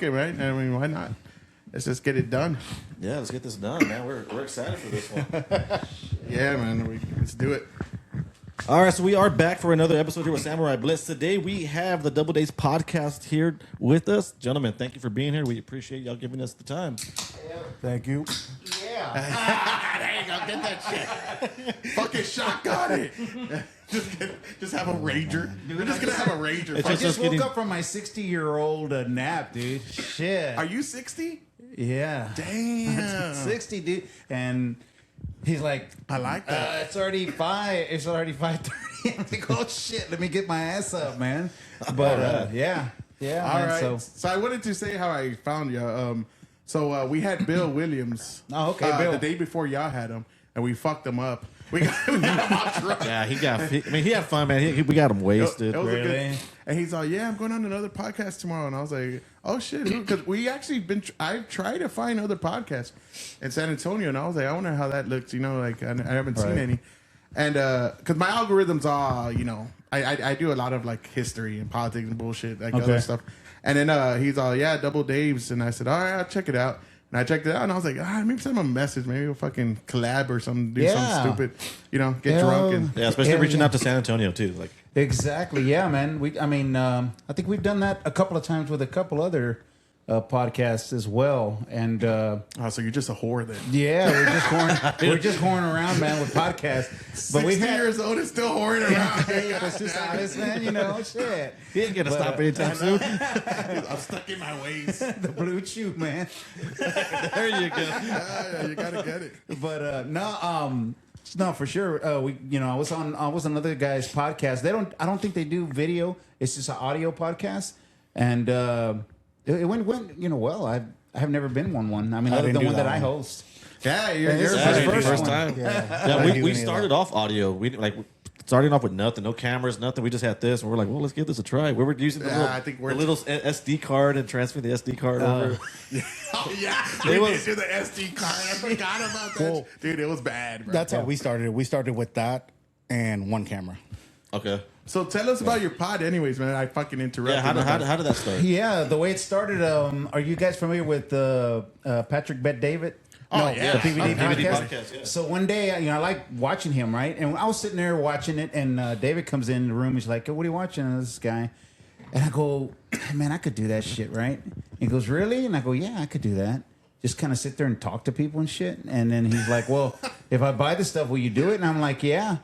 it, right? I mean, why not? Let's just get it done. Yeah, let's get this done, man. We're excited for this one. Yeah, man. Let's do it. All right, so we are back for another episode here with Samurai Blitz. Today we have the Double Days podcast here with us. Gentlemen, thank you for being here. We appreciate y'all giving us the time. Thank you. Yeah. There you go. Get that shit. Fucking shotgun it. Just have a rager. We're just going to have a rager. I just woke up from my 60-year-old nap, dude. Shit. Are you 60? Yeah. Damn. 60, dude. And he's like, I like that. It's already 5:30. I'm like, oh, shit. Let me get my ass up, man. But, yeah. Yeah. All man, right. So I wanted to say how I found you. So we had Bill Williams. Oh, okay, Bill. The day before y'all had him, and we fucked him up. We got him off drunk. Yeah, he had fun, man. We got him wasted. It was Really? a good, and he's like, yeah, I'm going on another podcast tomorrow. And I was like, oh, shit. Because we actually I've tried to find other podcasts in San Antonio. And I was like, I wonder how that looks. You know, like, I haven't seen any. And because my algorithms are, you know, I do a lot of, like, history and politics and bullshit, like other stuff. And then he's all, yeah, Double Dave's. And I said, all right, I'll check it out. And I checked it out, and I was like, maybe send him a message. Maybe we'll fucking collab or something, do something stupid. You know, get drunk. And especially reaching out to San Antonio, too. Like, exactly. Yeah, man. I think we've done that a couple of times with a couple other podcasts as well. And so you're just a whore then? Yeah, we're just whoring around, man, with podcasts. But 60 years old and still whoring around. That's just honest, man. You know, shit. He ain't gonna stop anytime soon. I'm stuck in my ways. The blue chew, man. There you go. Yeah, you gotta get it. But no, for sure. I was on another guy's podcast. I don't think they do video. It's just an audio podcast, and it went well. I have never been on one. I mean, other than one that I host. Yeah, you're first time. Yeah, we started off audio. We starting off with nothing, no cameras, nothing. We just had this, and we're like, well, let's give this a try. We were using the little SD card and transferring the SD card over. Oh yeah, we did do the SD card. I forgot about that. Well, dude, it was bad, bro. That's how we started. We started with that and one camera. Okay. So tell us about your pod, anyways, man. I fucking interrupted. Yeah, how did that start? Yeah, the way it started. Are you guys familiar with Patrick Bet David? Oh, yeah. The PVD podcast. Yeah. So one day, I like watching him, right? And I was sitting there watching it, and David comes in the room. He's like, "What are you watching?" And this guy, and I go, "Man, I could do that shit, right?" He goes, "Really?" And I go, "Yeah, I could do that. Just kind of sit there and talk to people and shit." And then he's like, "Well, if I buy the stuff, will you do it?" And I'm like, "Yeah."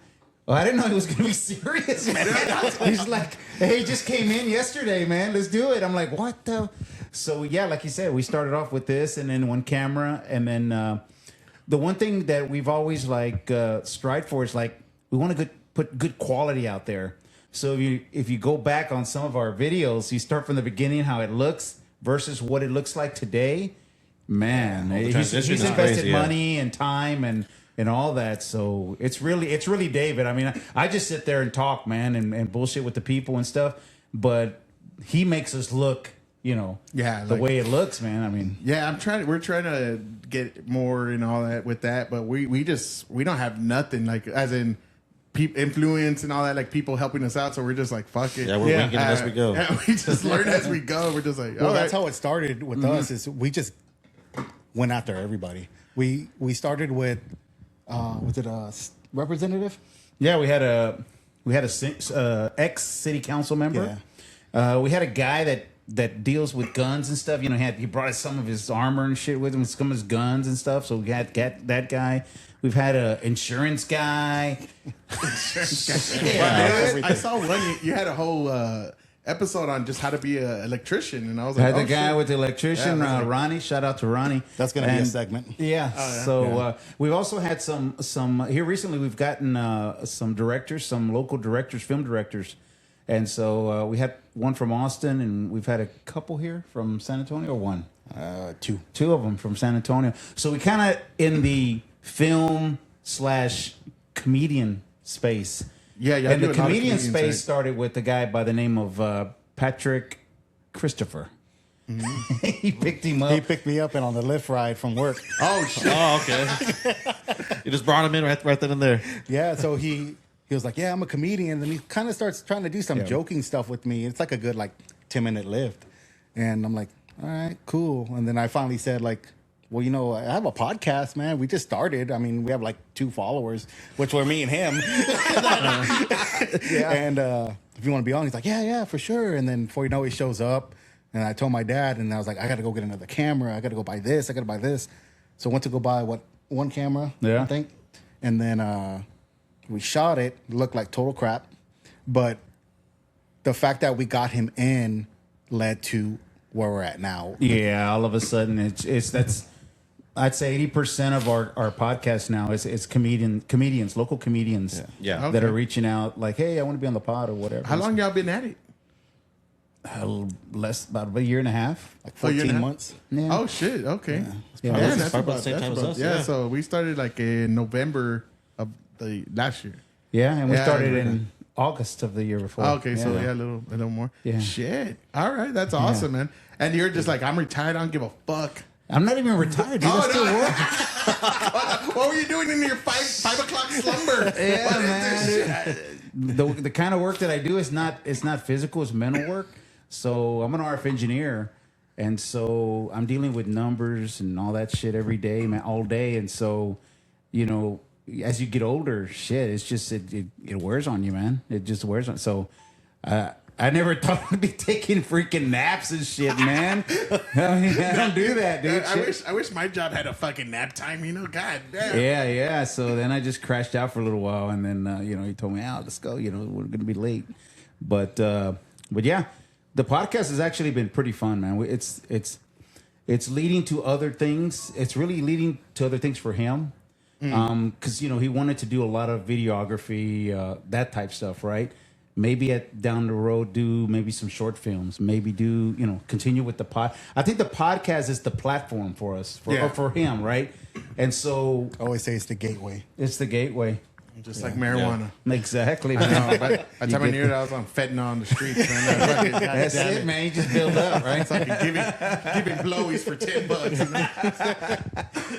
Well, I didn't know he was going to be serious, man. He's like, "Hey, just came in yesterday, man. Let's do it." I'm like, "What the?" So, yeah, like you said, we started off with this and then one camera. And then the one thing that we've always, strived for is, we want to put good quality out there. So if you go back on some of our videos, you start from the beginning, how it looks versus what it looks like today. Man, he's invested money and time and all that. So it's really David. I mean, I just sit there and talk, man, and bullshit with the people and stuff. But he makes us look, the way it looks, man. I mean, yeah, we're trying to get more and all that with that, but we don't have nothing as in influence and all that, like people helping us out. So we're just like, fuck it. Yeah, we're winging it as we go. Yeah, we just learn as we go. We're just like, well, that's how it started with us. Is we just went after everybody. We started with was it a representative? Yeah, we had a ex city council member. Yeah. We had a guy that deals with guns and stuff. He brought us some of his armor and shit with him, some of his guns and stuff. So we had that guy. We've had an insurance guy. Yeah, I saw one. You had a whole episode on just how to be an electrician, and I was like, the guy with the electrician, Ronnie. Shout out to Ronnie. That's going to be a segment. Yeah. So we've also had some here recently. We've gotten some directors, some local directors, film directors, and so we had one from Austin, and we've had a couple here from San Antonio. Or one, two of them from San Antonio. So we kind of in the film / comedian space. Yeah, and the comedian space started with a guy by the name of Patrick Christopher. Mm-hmm. He picked him up. He picked me up and on the lift ride from work. Oh shit! Oh, okay. You just brought him in right then and there. Yeah, so he was like, "Yeah, I'm a comedian," and he kind of starts trying to do some joking stuff with me. It's like a good 10-minute lift, and I'm like, all right, cool. And then I finally said, like, well, you know, I have a podcast, man. We just started. I mean, we have like 2 followers, which were me and him. Yeah. And if you want to be on, he's like, yeah, for sure. And then before you know, he shows up. And I told my dad, and I was like, I got to go get another camera. I got to go buy this. I got to buy this. So I went to go buy, one camera, I think. And then we shot it. It looked like total crap. But the fact that we got him in led to where we're at now. Yeah, all of a sudden, that's I'd say 80% of our podcast now is comedians, local comedians Yeah. that are reaching out like, hey, I want to be on the pod or whatever. How long y'all been at it? About a year and a half. Like 14 months. Yeah. Oh shit! Okay. Yeah. That's Probably about the same time as us. Yeah, so we started like in November of the last year. Yeah, and we Yeah, started I in remember. August of the year before. Oh, okay, so a little more. Yeah. Shit. All right, that's awesome, man. And you're just like, I'm retired. I don't give a fuck. I'm not even retired, dude. I still work. What were you doing in your 5 o'clock slumber? Yeah, man. The kind of work that I do is not physical, it's mental work. So I'm an RF engineer, and so I'm dealing with numbers and all that shit every day, man, all day. And so, you know, as you get older, shit, it's just it wears on you, man. It just wears on. So I never thought I'd be taking freaking naps and shit, man. I mean, I don't do that, dude. I wish my job had a fucking nap time, you know? God damn. Yeah. So then I just crashed out for a little while, and then you know, he told me, let's go. You know, we're gonna be late, but yeah, the podcast has actually been pretty fun, man. It's leading to other things. It's really leading to other things for him, because you know, he wanted to do a lot of videography, that type stuff, right? Maybe down the road do maybe some short films. Maybe do, you know, continue with the pod. I think the podcast is the platform for us, for him, right? And so I always say it's the gateway. it's the gateway. Just like marijuana. Exactly. No, by the time I knew it, I was on fentanyl on the streets, man. That's it, man. You just build up, right? It's like giving blowies for $10. You know?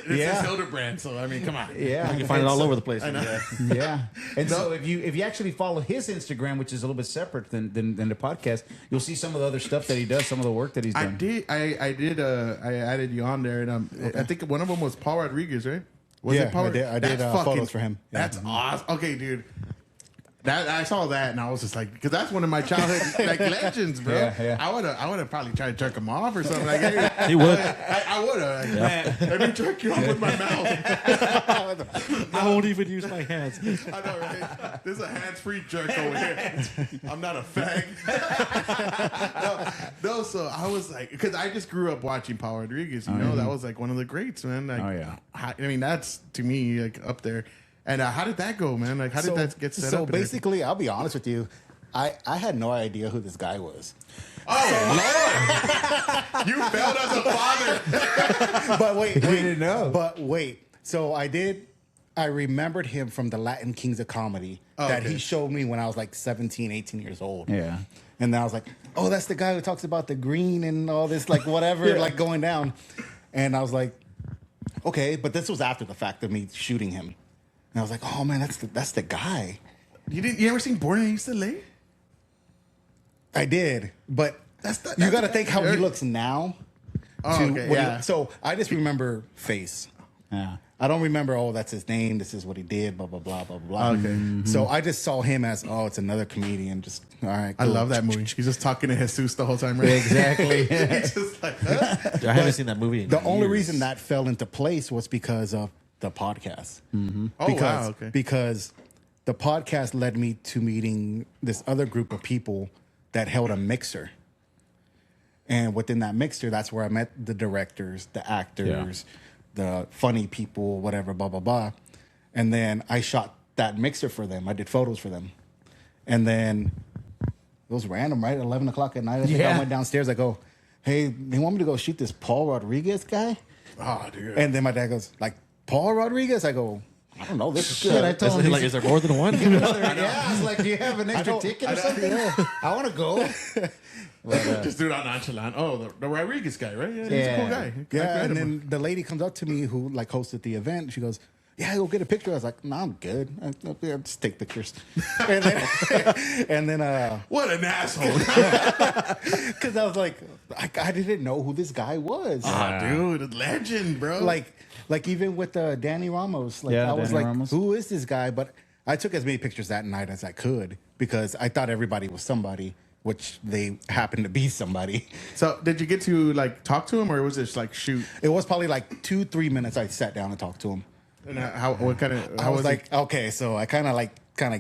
It's a Hildebrand, so I mean, come on. Yeah, You can find it all over the place. Yeah. And so if you actually follow his Instagram, which is a little bit separate than the podcast, you'll see some of the other stuff that he does, some of the work that he's done. I added you on there, and I think one of them was Paul Rodriguez, right? Was it Paul? I did photos for him. Yeah. That's awesome. Okay, dude. I saw that and I was just like, because that's one of my childhood like legends, bro. Yeah. I would have probably tried to jerk him off or something like that. He would. I would have. Like, man, let me jerk you off with my mouth. I won't even use my hands. I know, right? This is a hands-free jerk over here. I'm not a fag. no, so I was like, because I just grew up watching Paul Rodriguez. You know, that was like one of the greats, man. Like, I mean, that's to me like up there. And how did that go, man? Like, how did that get set up? So basically, I'll be honest with you. I had no idea who this guy was. Oh, Lord! You failed as a father. But wait. You didn't know. But wait. So I remembered him from the Latin Kings of Comedy that he showed me when I was like 17, 18 years old. Yeah. And then I was like, oh, that's the guy who talks about the green and all this, like whatever, like going down. And I was like, okay. But this was after the fact of me shooting him. And I was like, oh man, that's the guy. You ever seen Born in East LA? I did, but you got to think how he looks now. Oh, okay, yeah. So I just remember face. Yeah. I don't remember, oh, that's his name. This is what he did, blah, blah, blah, blah, blah. Okay. Mm-hmm. So I just saw him as, oh, it's another comedian. Just, all right, I cool. love that movie. He's just talking to Jesus the whole time, right? Exactly. He's just like, I haven't seen that movie. The only reason that fell into place was because of the podcast. Mm-hmm. Oh, wow, okay. Because the podcast led me to meeting this other group of people that held a mixer. And within that mixer, that's where I met the directors, the actors, the funny people, whatever, blah, blah, blah. And then I shot that mixer for them. I did photos for them. And then it was random, right? 11 o'clock at night. I think I went downstairs. I go, hey, they want me to go shoot this Paul Rodriguez guy? oh, dude. And then my dad goes, like, Paul Rodriguez? I go, I don't know. This is Shit, good. I told him. Like, is there more than one? I was like, do you have an extra ticket or something? I want to go. Just do it on nonchalant. Oh, the Rodriguez guy, right? Yeah, he's a cool guy. Yeah, and then the lady comes up to me who like hosted the event. She goes, yeah, go get a picture. I was like, no, I'm good. I'll just take pictures. And then, what an asshole. because I was like, I didn't know who this guy was. Oh, dude, legend, bro. Like even with Danny Ramos, like I was Danny like, Ramos. who is this guy? But I took as many pictures that night as I could because I thought everybody was somebody, which they happened to be somebody. So did you get to like talk to him, or was it just like shoot? It was probably like 2-3 minutes. I sat down and talked to him. And what kind of? I was like, okay, so I kind of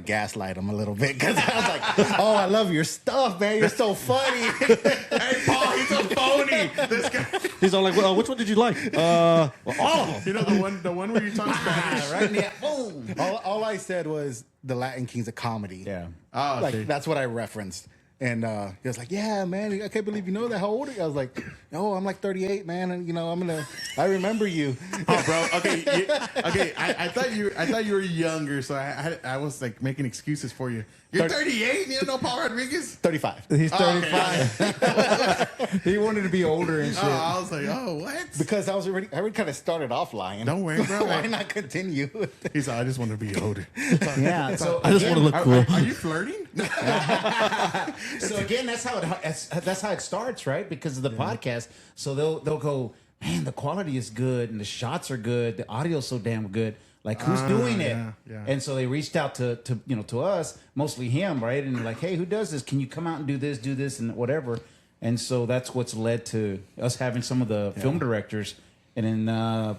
gaslight him a little bit because I was like, oh, I love your stuff, man. You're so funny. hey, Paul, he's a phony. This guy. He's all like, well, which one did you like? You know the one where you talk Spanish. Right now, boom. all I said was the Latin Kings of comedy. Yeah. Oh, Like okay. that's what I referenced. And he was like, yeah, man, I can't believe you know that. How old are you? I was like, no, I'm like 38, man. And, you know, I remember you. Oh, bro. Okay. Okay. I thought you were younger, so I was like making excuses for you. You're 38 and you don't know Paul Rodriguez? 35. He's 35. Okay. He wanted to be older and shit. Oh, I was like, oh, what? Because I already kind of started off lying. Don't worry, bro. Why not continue? He's like, I just want to be older. Yeah. So I just want to look cool. Are you flirting? So again, that's how it starts, right? Because of the podcast. So they'll go, man, the quality is good and the shots are good, the audio's so damn good. Like, who's doing it? yeah. And so they reached out to us, mostly him, right? And they're like, hey, who does this? Can you come out and do this, and whatever. And so that's what's led to us having some of the film directors. And then,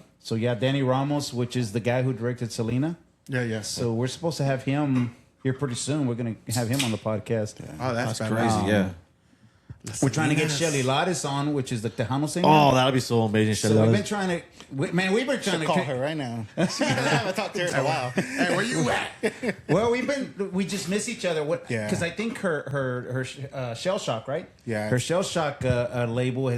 Danny Ramos, which is the guy who directed Selena. Yeah. So we're supposed to have him here pretty soon. We're going to have him on the podcast. Oh, that's bad. Crazy, yeah. We're trying to get Shelly Lattis on, which is the Tejano singer. Oh, that'd be so amazing. So we've been trying to, we've been trying to Call her right now. I haven't talked to her in a while. Hey, where you at? Well, we just miss each other. Yeah. Because I think her Shell Shock, right? Yeah. Her Shell Shock label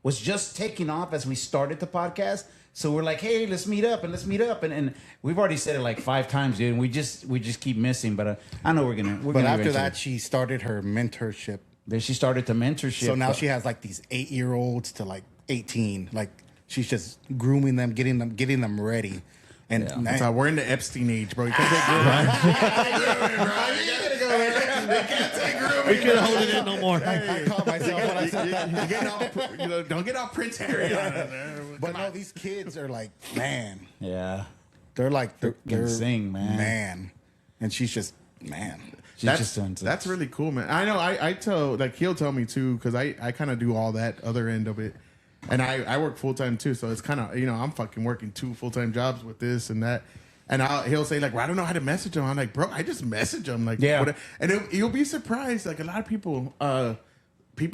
was just taking off as we started the podcast. So we're like, hey, let's meet up, and we've already said it like 5 times, dude. And we just keep missing, but I know we're gonna. But after that, she started her mentorship. Then she started the mentorship. So now she has like these 8-year-olds to like 18. Like she's just grooming them, getting them ready. And That's how we're in the Epstein age, bro. You can't take grooming. They can't take grooming. We couldn't hold it in no more. I caught myself when I said that. Don't get all Prince Harry on it. But no, these kids are like, man. Yeah. They're like, Can they're sing, man. Man. And she's just, man. That's really cool, man. I know. I tell, like, he'll tell me too, because I kind of do all that other end of it, and I work full time too. So it's kind of, I'm fucking working 2 full-time jobs with this and that. And he'll say like, well, I don't know how to message him. I'm like, bro, I just message him, like, yeah. Whatever. And you'll be surprised, like a lot of people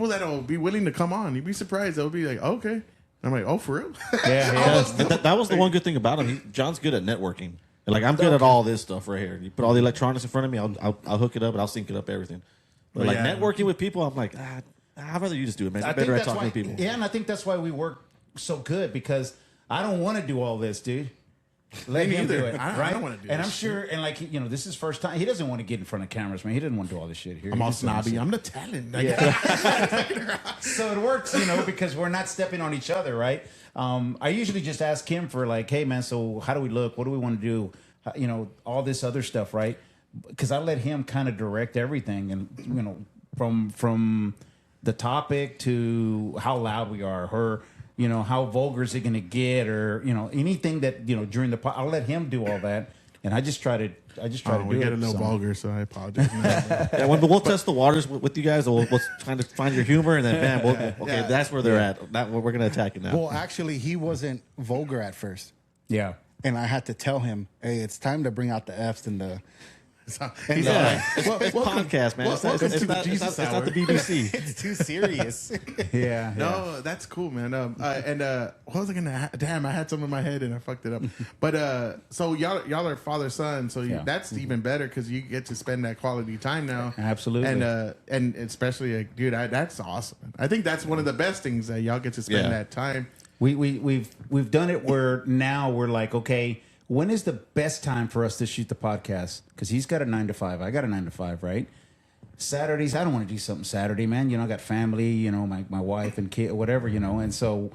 that'll be willing to come on. You'll be surprised. They'll be like, okay. And I'm like, oh, for real? Yeah. That was the one good thing about him. John's good at networking. Like, I'm good at all this stuff right here. You put all the electronics in front of me, I'll hook it up and I'll sync it up everything. But like networking with people, I'm like, I'd rather you just do it, man. You're better at talking to people. Yeah, and I think that's why we work so good, because I don't want to do all this, dude. Let him do it. I don't want to do and this I'm sure, and like, this is first time. He doesn't want to get in front of cameras, man. He doesn't want to do all this shit here. I'm all snobby. I'm the talent. So it works, because we're not stepping on each other, right? I usually just ask him for like, hey, man, so how do we look? What do we want to do? All this other stuff, right? Because I let him kind of direct everything, and from the topic to how loud we are, how vulgar is it going to get, or anything that during I'll let him do all that, and I just try to do it. We get a little vulgar, so I apologize. Yeah, we'll test the waters with you guys. We'll try to find your humor, and then bam, that's where they're at. We're gonna attack it now. Well, actually, he wasn't vulgar at first. Yeah. And I had to tell him, hey, it's time to bring out the F's and the... It's podcast, man. It's not the BBC. It's too serious. Yeah. No, that's cool, man. What was I gonna? Damn, I had some in my head and I fucked it up. But so y'all are father son, so that's even better because you get to spend that quality time now. Absolutely. And especially, like, dude, that's awesome. I think that's one of the best things that y'all get to spend that time. We've done it where now we're like, okay, when is the best time for us to shoot the podcast? Because he's got a 9 to 5. I got a 9 to 5, right? Saturdays, I don't want to do something Saturday, man. I got family, my wife and kid, whatever, and so,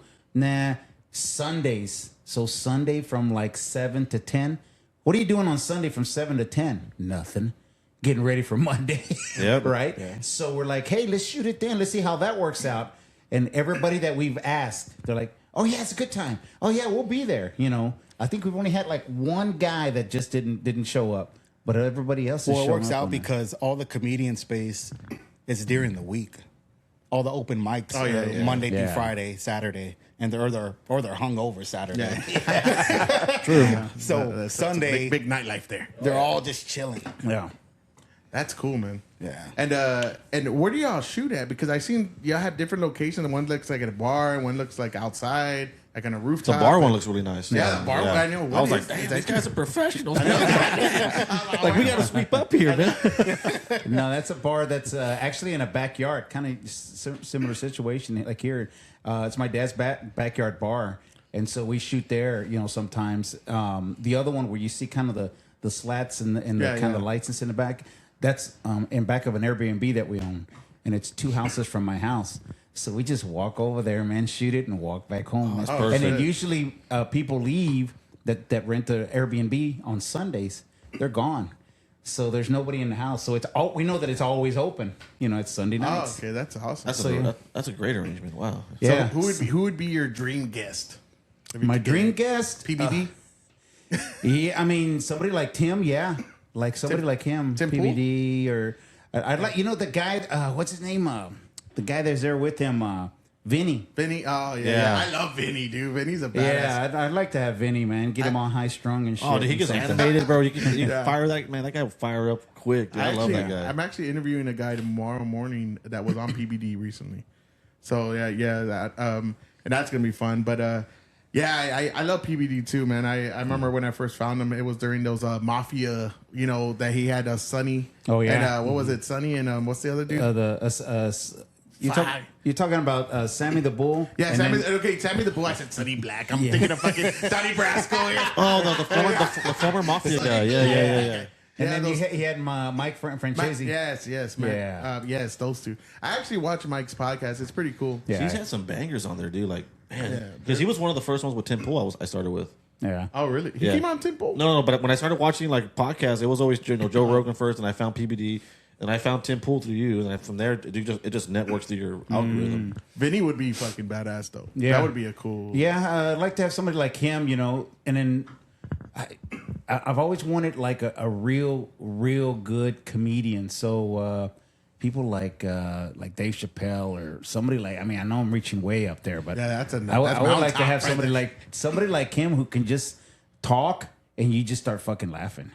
Sundays. So Sunday from like 7 to 10. What are you doing on Sunday from 7 to 10? Nothing. Getting ready for Monday. Yep. Right? Yeah. So we're like, hey, let's shoot it then. Let's see how that works out. And everybody that we've asked, they're like, "Oh yeah, it's a good time. Oh yeah, we'll be there." You know, I think we've only had like one guy that just didn't show up, but everybody else. Well, it works out because all the comedian space is during the week. All the open mics are Monday through Friday, Saturday, and they're hungover Saturday. Yeah. True. So Sunday, big nightlife there. they're all just chilling. Yeah. That's cool, man. Yeah. And where do y'all shoot at? Because I seen y'all have different locations. One looks like at a bar, and one looks like outside, like on a rooftop. The bar one looks really nice. Yeah, the bar one. I know. I was like, damn, these guys are professionals. Like, we got to sweep up here, man. No, that's a bar that's actually in a backyard, kind of similar situation. Like here, it's my dad's backyard bar, and so we shoot there. You know, sometimes the other one where you see kind of the slats and the kind of lights and in the back. That's in back of an Airbnb that we own, and it's 2 houses from my house. So we just walk over there, man, shoot it, and walk back home. That's and perfect. then usually people leave that rent the Airbnb on Sundays. They're gone, so there's nobody in the house. So we know that it's always open. You know, it's Sunday nights. Oh, okay, that's awesome. That's a great arrangement. Wow. Yeah. So who would be your dream guest? My dream guest, PBD. Yeah, I mean somebody like Tim. Yeah, like somebody like him, Tim PBD, or I'd like the guy. What's his name? The guy that's there with him, Vinny. Vinny. Oh yeah. I love Vinny, dude. Vinny's a badass. Yeah, I'd like to have Vinny, man. Get him all high strung and shit. Oh, dude, he gets animated, bro. You can fire that man. That guy will fire up quick. Dude. I love that guy. I'm actually interviewing a guy tomorrow morning that was on PBD recently. So that and that's gonna be fun. But I love PBD too, man. I remember when I first found him, it was during those Mafia, that he had Sonny. Oh yeah. And what was it, Sonny and what's the other dude? You're talking about Sammy the Bull? Yeah, Sammy the Bull. I said Sonny Black. I'm thinking of fucking Donnie Brasco. Yeah. Oh, the former Mafia guy. Yeah. And then he had Mike Francesi. Yes, man. Yes, those two. I actually watched Mike's podcast. It's pretty cool. Yeah. He's had some bangers on there, dude. Like, man, because he was one of the first ones with Tim Pool I started with. Yeah. Oh, really? He came on Tim Pool? No, but when I started watching like podcasts, it was always Joe Rogan first, and I found PBD, and I found Tim Pool through you, and from there it just networks through your algorithm. Vinny would be fucking badass though. Yeah, that would be a cool. Yeah, I'd like to have somebody like him, and then I've always wanted like a real good comedian. So people like Dave Chappelle or somebody like. I mean, I know I'm reaching way up there, but yeah, I would like to have somebody like him who can just talk and you just start fucking laughing.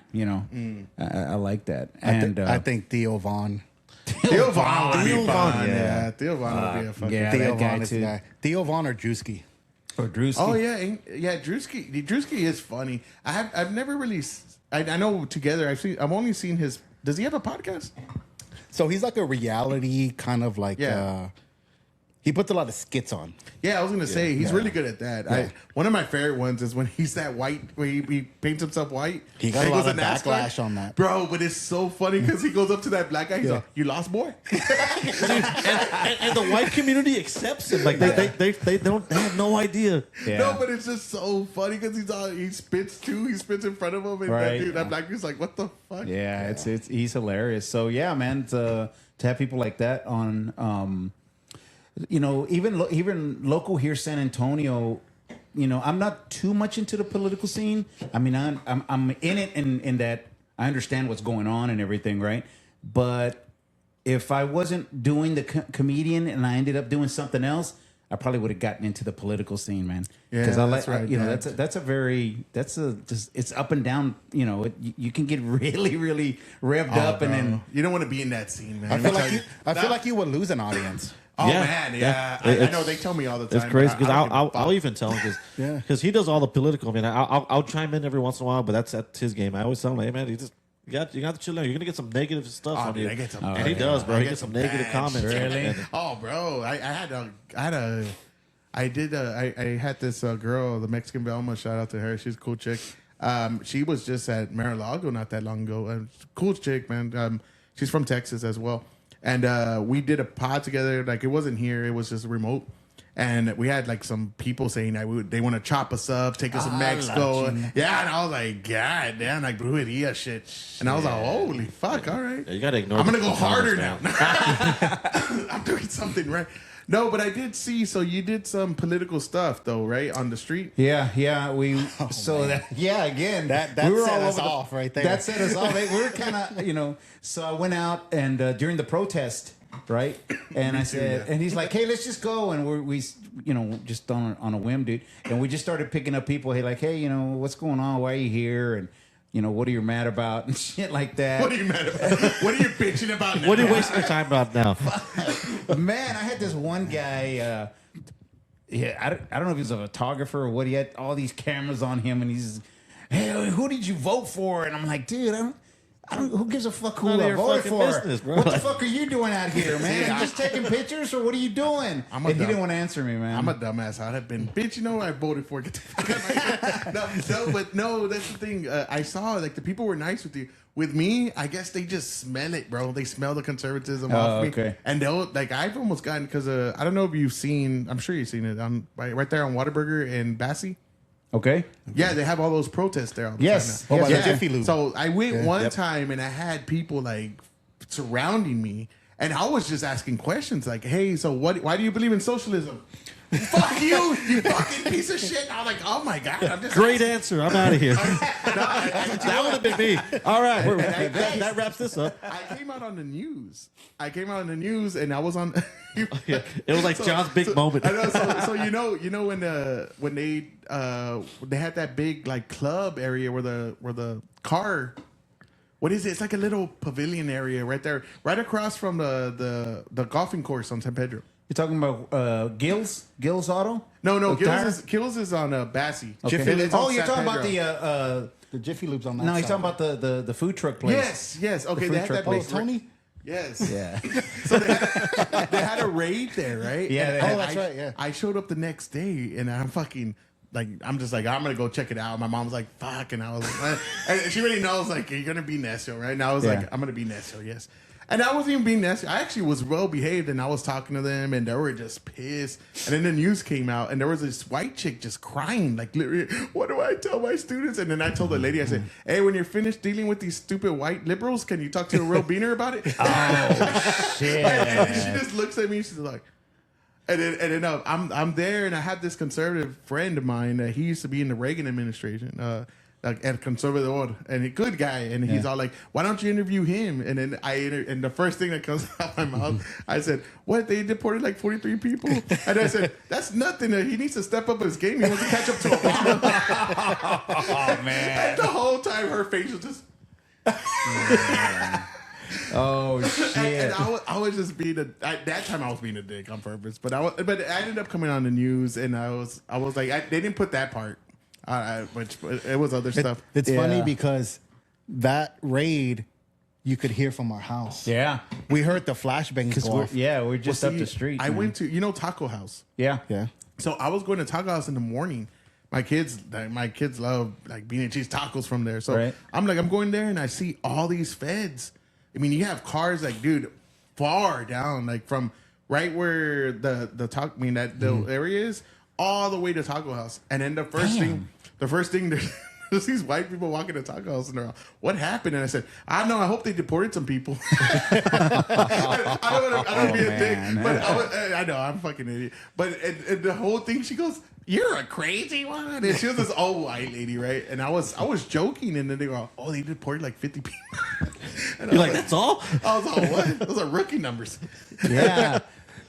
I like that. And I think Theo Von. Theo Von would be fun. Yeah, Theo Von would be a fucking. Yeah, Theo that guy Von is too. the guy. Theo Von or Drewski. Or Drewski. Oh yeah. Drewski is funny. I've never really. I know together. I've only seen his. Does he have a podcast? So he's like a reality kind of like. He puts a lot of skits on. Yeah, I was gonna say he's really good at that. Yeah. One of my favorite ones is when he's that white, where he paints himself white. He got a goes lot of to NASCAR. backlash on that, bro. But it's so funny because he goes up to that black guy. He's like, "You lost, boy." and the white community accepts him. Like they have no idea. Yeah. No, but it's just so funny because he spits too. He spits in front of him, and Right. that black dude's like, "What the fuck?" Yeah, it's he's hilarious. So yeah, man, to have people like that on, even local here, San Antonio. I'm not too much into the political scene. I mean, I'm in it in that I understand what's going on and everything, right? But if I wasn't doing the comedian and I ended up doing something else, I probably would have gotten into the political scene, man. Yeah, because that's right. It's up and down. You can get really, really revved up, bro. and then you don't want to be in that scene, man. I feel like you would lose an audience. Oh man, yeah. I know they tell me all the time. It's crazy because I don't give a fuck. I'll even tell him because he does all the political. I mean, I'll chime in every once in a while, but that's his game. I always tell him, hey man, you got to chill out. You're gonna get some negative stuff on you. I get some. And he does, bro. He gets some negative comments. Really? Oh, bro, I had this girl, the Mexican Velma. Shout out to her. She's a cool chick. She was just at Mar-a-Lago not that long ago. Cool chick, man. She's from Texas as well. And we did a pod together. Like, it wasn't here. It was just remote. And we had, like, some people saying they want to chop us up, take us to Mexico. Yeah, and I was like, God damn, like, brujeria shit. And I was like, holy fuck, all right. Yeah, you got to ignore I'm going to go harder now. I'm doing something right. No, but I did see. So you did some political stuff, though, right, on the street. Yeah. We again that we were set all us over off right there. That set us off. We were kind of So I went out and during the protest, right? And I said, and he's like, "Hey, let's just go." And we just on a whim, dude. And we just started picking up people. Hey, like, hey, what's going on? Why are you here? And what are you mad about and shit like that? What are you mad about? What are you bitching about now? What are you wasting your time about now? Man, I had this one guy. I don't know if he's a photographer or what. He had all these cameras on him, and he's, "Hey, who did you vote for?" And I'm like, "Dude, I don't. Who gives a fuck who I voted for? Business, bro. What the fuck are you doing out here, man? Just taking pictures, or what are you doing?" And he didn't want to answer me, man. I'm a dumbass. I'd have been, bitch. I voted for. Get the fuck out of my no, that's the thing. I saw like the people were nice with you. With me, I guess they just smell it, bro. They smell the conservatism off me. Okay. And they'll I've almost gotten because I don't know if you've seen. I'm sure you've seen it on right there on Whataburger in Bassey. Okay. Yeah, they have all those protests there all the Yes. time now. Oh, by the Jiffy Lube. So I went one time and I had people like surrounding me, and I was just asking questions like, "Hey, so why do you believe in socialism?" Fuck you, you fucking piece of shit. I was like, "Oh my god, I'm just Great asking. answer. I'm out of here. That would have been me. All right, that wraps this up. I came out on the news. And I was on. Yeah, it was like John's big moment. I know. So when they had that big like club area where the car. What is it? It's like a little pavilion area right there, right across from the golfing course on San Pedro. You're talking about Gills Auto? No, Gills is on Okay. Bassey. You're talking about the Jiffy Lube's on that No, side. he's talking about the food truck place. Yes. Okay, food they had truck that place. big Tony? Yes. Yeah. So they had a raid there, right? Yeah, they had- that's right, yeah. I showed up the next day and I'm fucking I'm just like, I'm gonna go check it out. My mom's like, fuck, and I was like, and she already knows like you're gonna be necio, right? And I was like, I'm gonna be necio, yes. And I wasn't even being necio. I actually was well behaved, and I was talking to them, and they were just pissed. And then the news came out, and there was this white chick just crying, like literally, what do I tell my students? And then I told the lady, I said, hey, when you're finished dealing with these stupid white liberals, can you talk to a real beaner about it? Oh shit! And she just looks at me, she's like. And then I'm there, and I had this conservative friend of mine. He used to be in the Reagan administration, at Conservador, and a good guy. And he's all like, "Why don't you interview him?" And then and the first thing that comes out of my mouth, I said, "What? They deported like 43 people?" And I said, "That's nothing. He needs to step up his game. He wants to catch up to Obama." Oh man! And the whole time, her face was just. Oh shit! And I was just being at that time I was being a dick on purpose, but I ended up coming on the news, and I was like they didn't put that part, which it was other stuff. It's funny because that raid you could hear from our house. Yeah, We heard the flashbangs go off. we're just up the street. I man. went to Taco House. Yeah. So I was going to Taco House in the morning. My kids love like bean and cheese tacos from there. So Right. I'm going there, and I see all these feds. I mean, you have cars like, dude, far down, like from right where the area is, all the way to Taco House. And then the first thing, there's these white people walking to Taco House, and they're all, what happened? And I said, I don't know. I hope they deported some people. I don't want to be a dick, but I know I'm a fucking idiot. But and the whole thing, she goes, "You're a crazy one," and she was this old white lady, right? And I was joking, and then they go, "Oh, they deported like 50 people." And You're like, that's all? I was like, what? Those are rookie numbers. Yeah.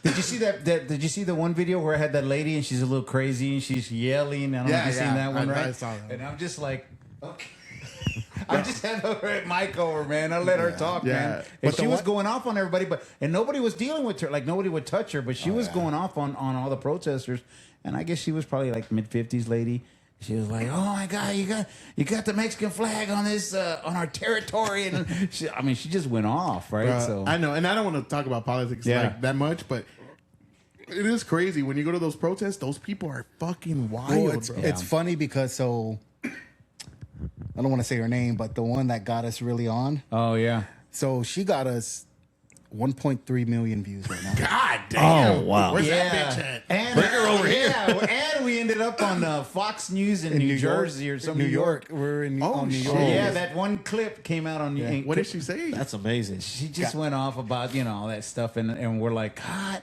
Did you see that? Did you see the one video where I had that lady and she's a little crazy and she's yelling? I don't know if you've seen that one, right? I saw that. And I'm just like, okay. I just had her mic over, man. I let her talk, man. And she was going off on everybody, and nobody was dealing with her. Like nobody would touch her, but she was going off on all the protesters. And I guess she was probably like mid-50s lady. She was like, "Oh my God, you got the Mexican flag on this on our territory," and she just went off, right? So I know, and I don't want to talk about politics like that much, but it is crazy when you go to those protests. Those people are fucking wild, bro. It's funny because I don't want to say her name, but the one that got us really on. oh yeah, So she got us 1.3 million views right now. God damn! Oh, wow. Where's that bitch at? And Bring her over here. and we ended up on Fox News in New Jersey or something. New York. We're in Oh, on New shit. York. Yeah, that one clip came out on. What did she say? That's amazing. She just went off about all that stuff, and we're like, God,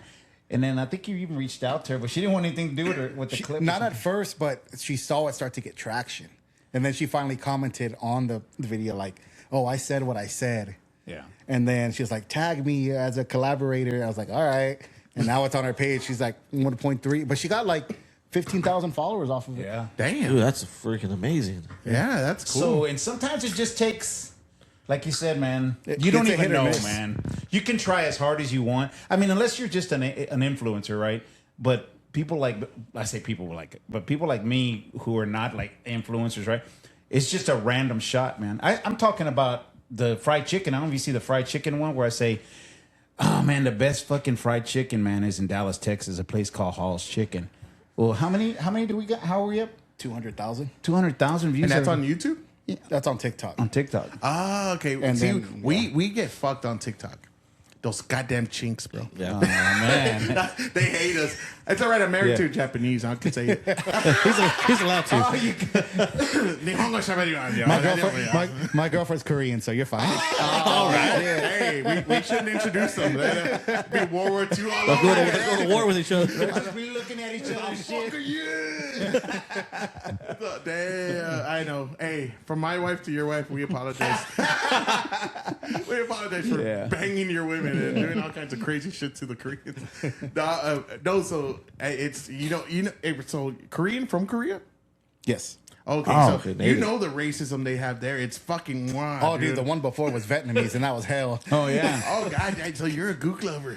And then I think you even reached out to her, but she didn't want anything to do with her with the clip. Not at first, but she saw it start to get traction. And then she finally commented on the video like, oh, I said what I said. Yeah. And then she was like, tag me as a collaborator. I was like, all right. And now it's on her page. She's like 1.3. But she got like 15,000 followers off of it. Yeah. Damn. Dude, that's freaking amazing. Yeah, that's cool. So, and sometimes it just takes, like you said, man, you don't even know, man. You can try as hard as you want. I mean, unless you're just an influencer, right? But people like, I say people like, but people like me who are not like influencers, right? It's just a random shot, man. I'm talking about the fried chicken. I don't know if you see the fried chicken one where I say, oh man, the best fucking fried chicken, man, is in Dallas, Texas, a place called Hall's Chicken. Well, how many do we got? How are we up? 200,000. 200,000 views. And that's on YouTube? Yeah, that's on TikTok. On TikTok. Ah, okay. And see, then, we get fucked on TikTok. Those goddamn chinks, bro. Yeah. Oh man. They hate us. It's all right. I'm married to a Japanese. I can say it. He's allowed to. My girlfriend's Korean, so you're fine. All right. Hey, we shouldn't introduce them. That'd be World War II all over. Let's go to war with each other. Just be looking at each other's shit. Damn, I know. Hey, from my wife to your wife, we apologize. We apologize for banging your women and doing all kinds of crazy shit to the Koreans. No, so it's so Korean from Korea. Yes. Okay, Oh, so okay, you know the racism they have there. It's fucking wild. Oh, dude, the one before was Vietnamese, and that was hell. Oh yeah. Oh God! So you're a gook lover.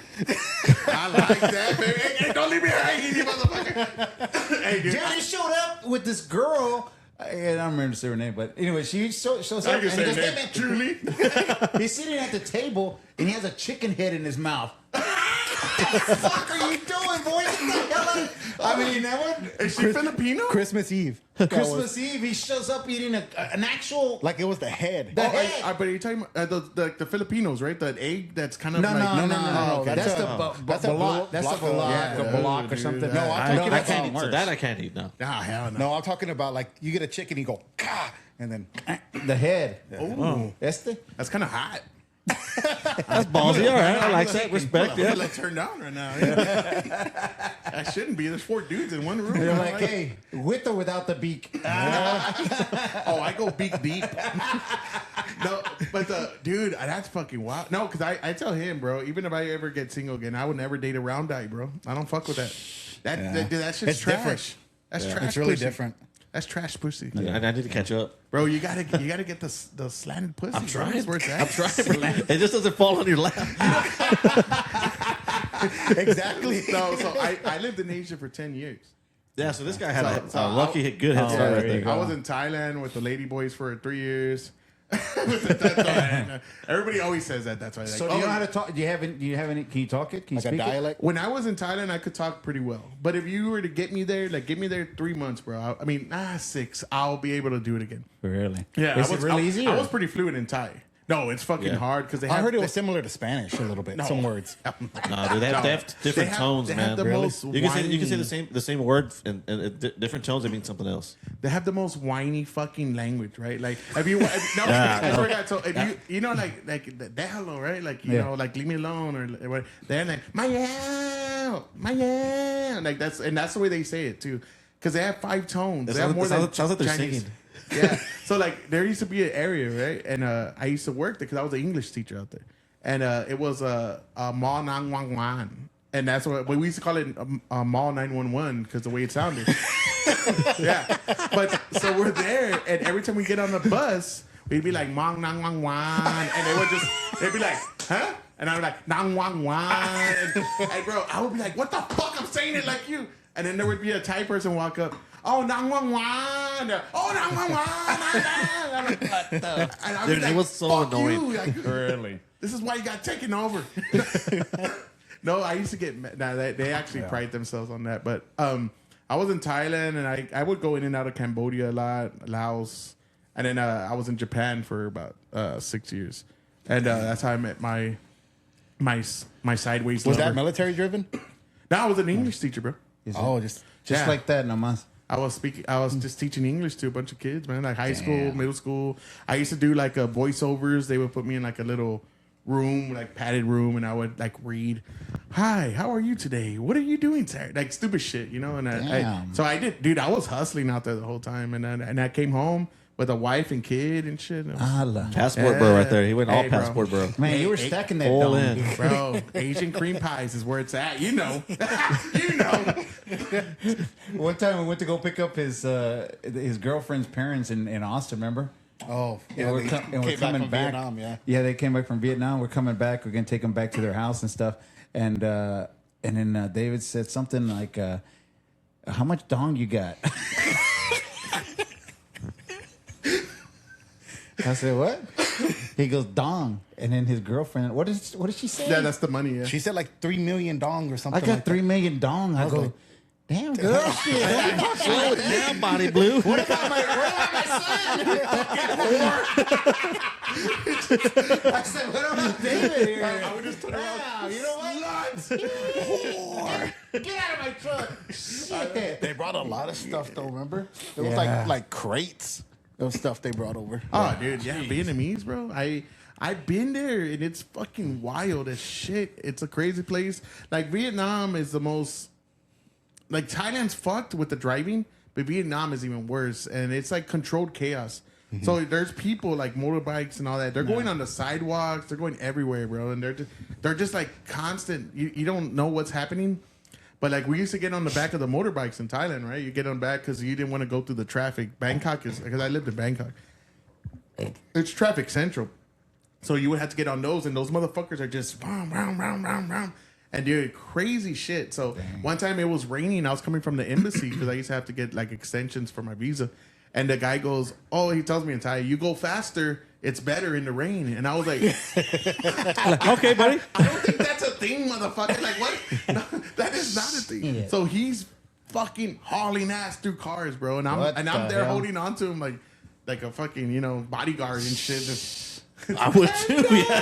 I like that, baby. Hey, don't leave me hanging, you motherfucker. Hey, dude. Jerry showed up with this girl. I don't remember her name, but anyway, she shows up and he goes, "Hey, man, Julie." He's sitting at the table and he has a chicken head in his mouth. What the fuck are you doing, boy? What the hell? I mean, that one. Is she Filipino? Christmas Eve. Christmas Eve, he shows up eating an actual. Like it was the head. The head. But are you talking about the Filipinos, right? The egg that's kind of No. Okay. That's the block. That's the Yeah, block or something. dude. No, I'm talking I about can't eat. So that I can't eat now. Ah, hell no. No, I'm talking about like you get a chicken, you go, Gah! And then The head. Ooh, That's kind of hot. That's ballsy. All right, I like that. Respect. I'm Yeah. like turned down right now. Yeah. That shouldn't be. There's 4 dudes in one room. They're I'm like, hey, with or without the beak? Oh, I go beak deep. No, but dude, that's fucking wild. No, because I tell him, bro, even if I ever get single again, I would never date a round eye, bro. I don't fuck with that. That shit's It's trash. different. That's trash. it's really pussy. different. That's trash pussy. I need to catch up. Bro, you gotta get the slanted pussy. I'm trying. That's where it's at. I'm trying. Bro. It just doesn't fall on your lap. Exactly. No, so I lived in Asia for 10 years. Yeah. So this guy had a So lucky good head start right there. I was in Thailand with the lady boys for 3 years. Everybody always says that. That's why. So do you know how to talk? Do you have any? Can you talk it? Can you Like a speak it? dialect. When I was in Thailand, I could talk pretty well. But if you were to get me there, like get me there 3 months, bro. I mean, 6. I'll be able to do it again. Really? Yeah, Is it really easy? I or- was pretty fluent in Thai. No, it's fucking hard because I heard it was similar to Spanish a little bit. Some words. No, dude, they have different tones, they man. have the most You can say whiny- the same word in different tones. It means something else. They have the most whiny fucking language, right? Like, if you, I swear to God, so if you know, like the hello, right? Like, you know, like leave me alone or what? They're like, my like that's the way they say it too, because they have 5 tones. They have more than sounds like they're Chinese. singing. Yeah. So like there used to be an area, right? And I used to work there because I was an English teacher out there, and it was Ma Nang Wang Wan. And that's what we used to call it, Mall 911, because the way it sounded. Yeah. But so we're there, and every time we get on the bus, we'd be like, Mong Nang Wang Wan. And they'd be like, huh? And I'd be like, Nang Wang Wan. And bro, I would be like, what the fuck? I'm saying it like you. And then there would be a Thai person walk up, oh, Nang Wang Wan. Oh, Nang Wang Wan. I'm like, what the? And I'd be Dude, like, it was so fuck annoying. you. Like, Really? this is why you got taken over. No, I used to get. Nah, they actually pride themselves on that. But I was in Thailand, and I would go in and out of Cambodia a lot, Laos, and then I was in Japan for about 6 years, and that's how I met my sideways. Was lover. that military driven? No, I was an English teacher, bro. Oh, just Just Yeah. like that, nomás. I was just teaching English to a bunch of kids, man. Like high school, middle school. I used to do like voiceovers. They would put me in like a little room, like padded room, and I would like read, "Hi, how are you today? What are you doing Saturday?" Like stupid shit, you know. And so I did, dude. I was hustling out there the whole time, and I came home with a wife and kid and shit. Passport bro right there. He went all passport bro. Man, you were stacking that all dome, in. dude. Bro, Asian cream pies is where it's at. You know. You know. One time we went to go pick up his girlfriend's parents in Austin, remember? Oh, yeah. And we're coming back. Vietnam, yeah. Yeah, they came back from Vietnam. We're coming back. We're going to take them back to their house and stuff. And then David said something like, how much dong you got? I said, what? He goes, dong. And then his girlfriend, what did she say? Yeah, that's the money. Yeah. She said like 3 million dong or I something. got like 3 that. million dong. I go, like, damn, girl. Shit. Slow it down, body blue. What about my son? I said, what about David here? I would just turn around. Yeah, you know what? Get out of my truck. Shit. They brought a lot of stuff though. Remember? It was Yeah. like crates of stuff they brought over. Oh, dude, yeah, Vietnamese, bro. I've been there and it's fucking wild as shit. It's a crazy place. Like Vietnam is the most, like Thailand's fucked with the driving, but Vietnam is even worse, and it's like controlled chaos. So there's people like motorbikes and all that. They're going on the sidewalks. They're going everywhere, bro, and they're just like constant. You don't know what's happening. But like we used to get on the back of the motorbikes in Thailand, right? You get on back because you didn't want to go through the traffic. Bangkok is because I lived in Bangkok. It's traffic central, so you would have to get on those, and those motherfuckers are just round, and dude, crazy shit. So one time it was raining. I was coming from the embassy because I used to have to get like extensions for my visa, and the guy goes, "Oh," he tells me in Thai, "You go faster. It's better in the rain." And I was like, Okay, buddy. I don't think that's a thing, motherfucker. Like, what? No, that is not a thing. Shit. So he's fucking hauling ass through cars, bro. And I'm What I'm the there hell? holding on to him like a fucking, bodyguard and shit. Just, I would too, yeah.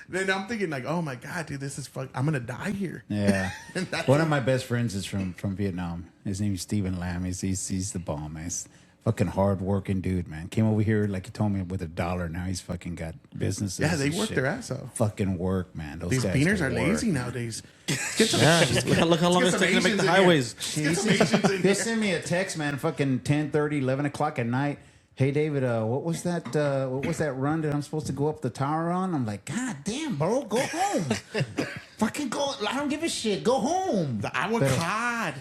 then I'm thinking like, oh my God, dude, this is I'm gonna die here. Yeah. And that's One of my best friends is from Vietnam. His name is Stephen Lam. He's the bomb, man. He's fucking hard working dude, man. Came over here, like he told me, with $1. Now he's fucking got businesses. Yeah, they and work shit. their ass off. Fucking work, man. Those These guys beaners can are work. lazy nowadays. Get some, Yeah, just look how long get it's some taking to make Asians the in here. highways. Get some Asians in They here. sent me a text, man, fucking 10:30, 11 o'clock at night. Hey, David, what was that run that I'm supposed to go up the tower on? I'm like, God damn, bro, go home. Fucking go. I don't give a shit. Go home. The avocado.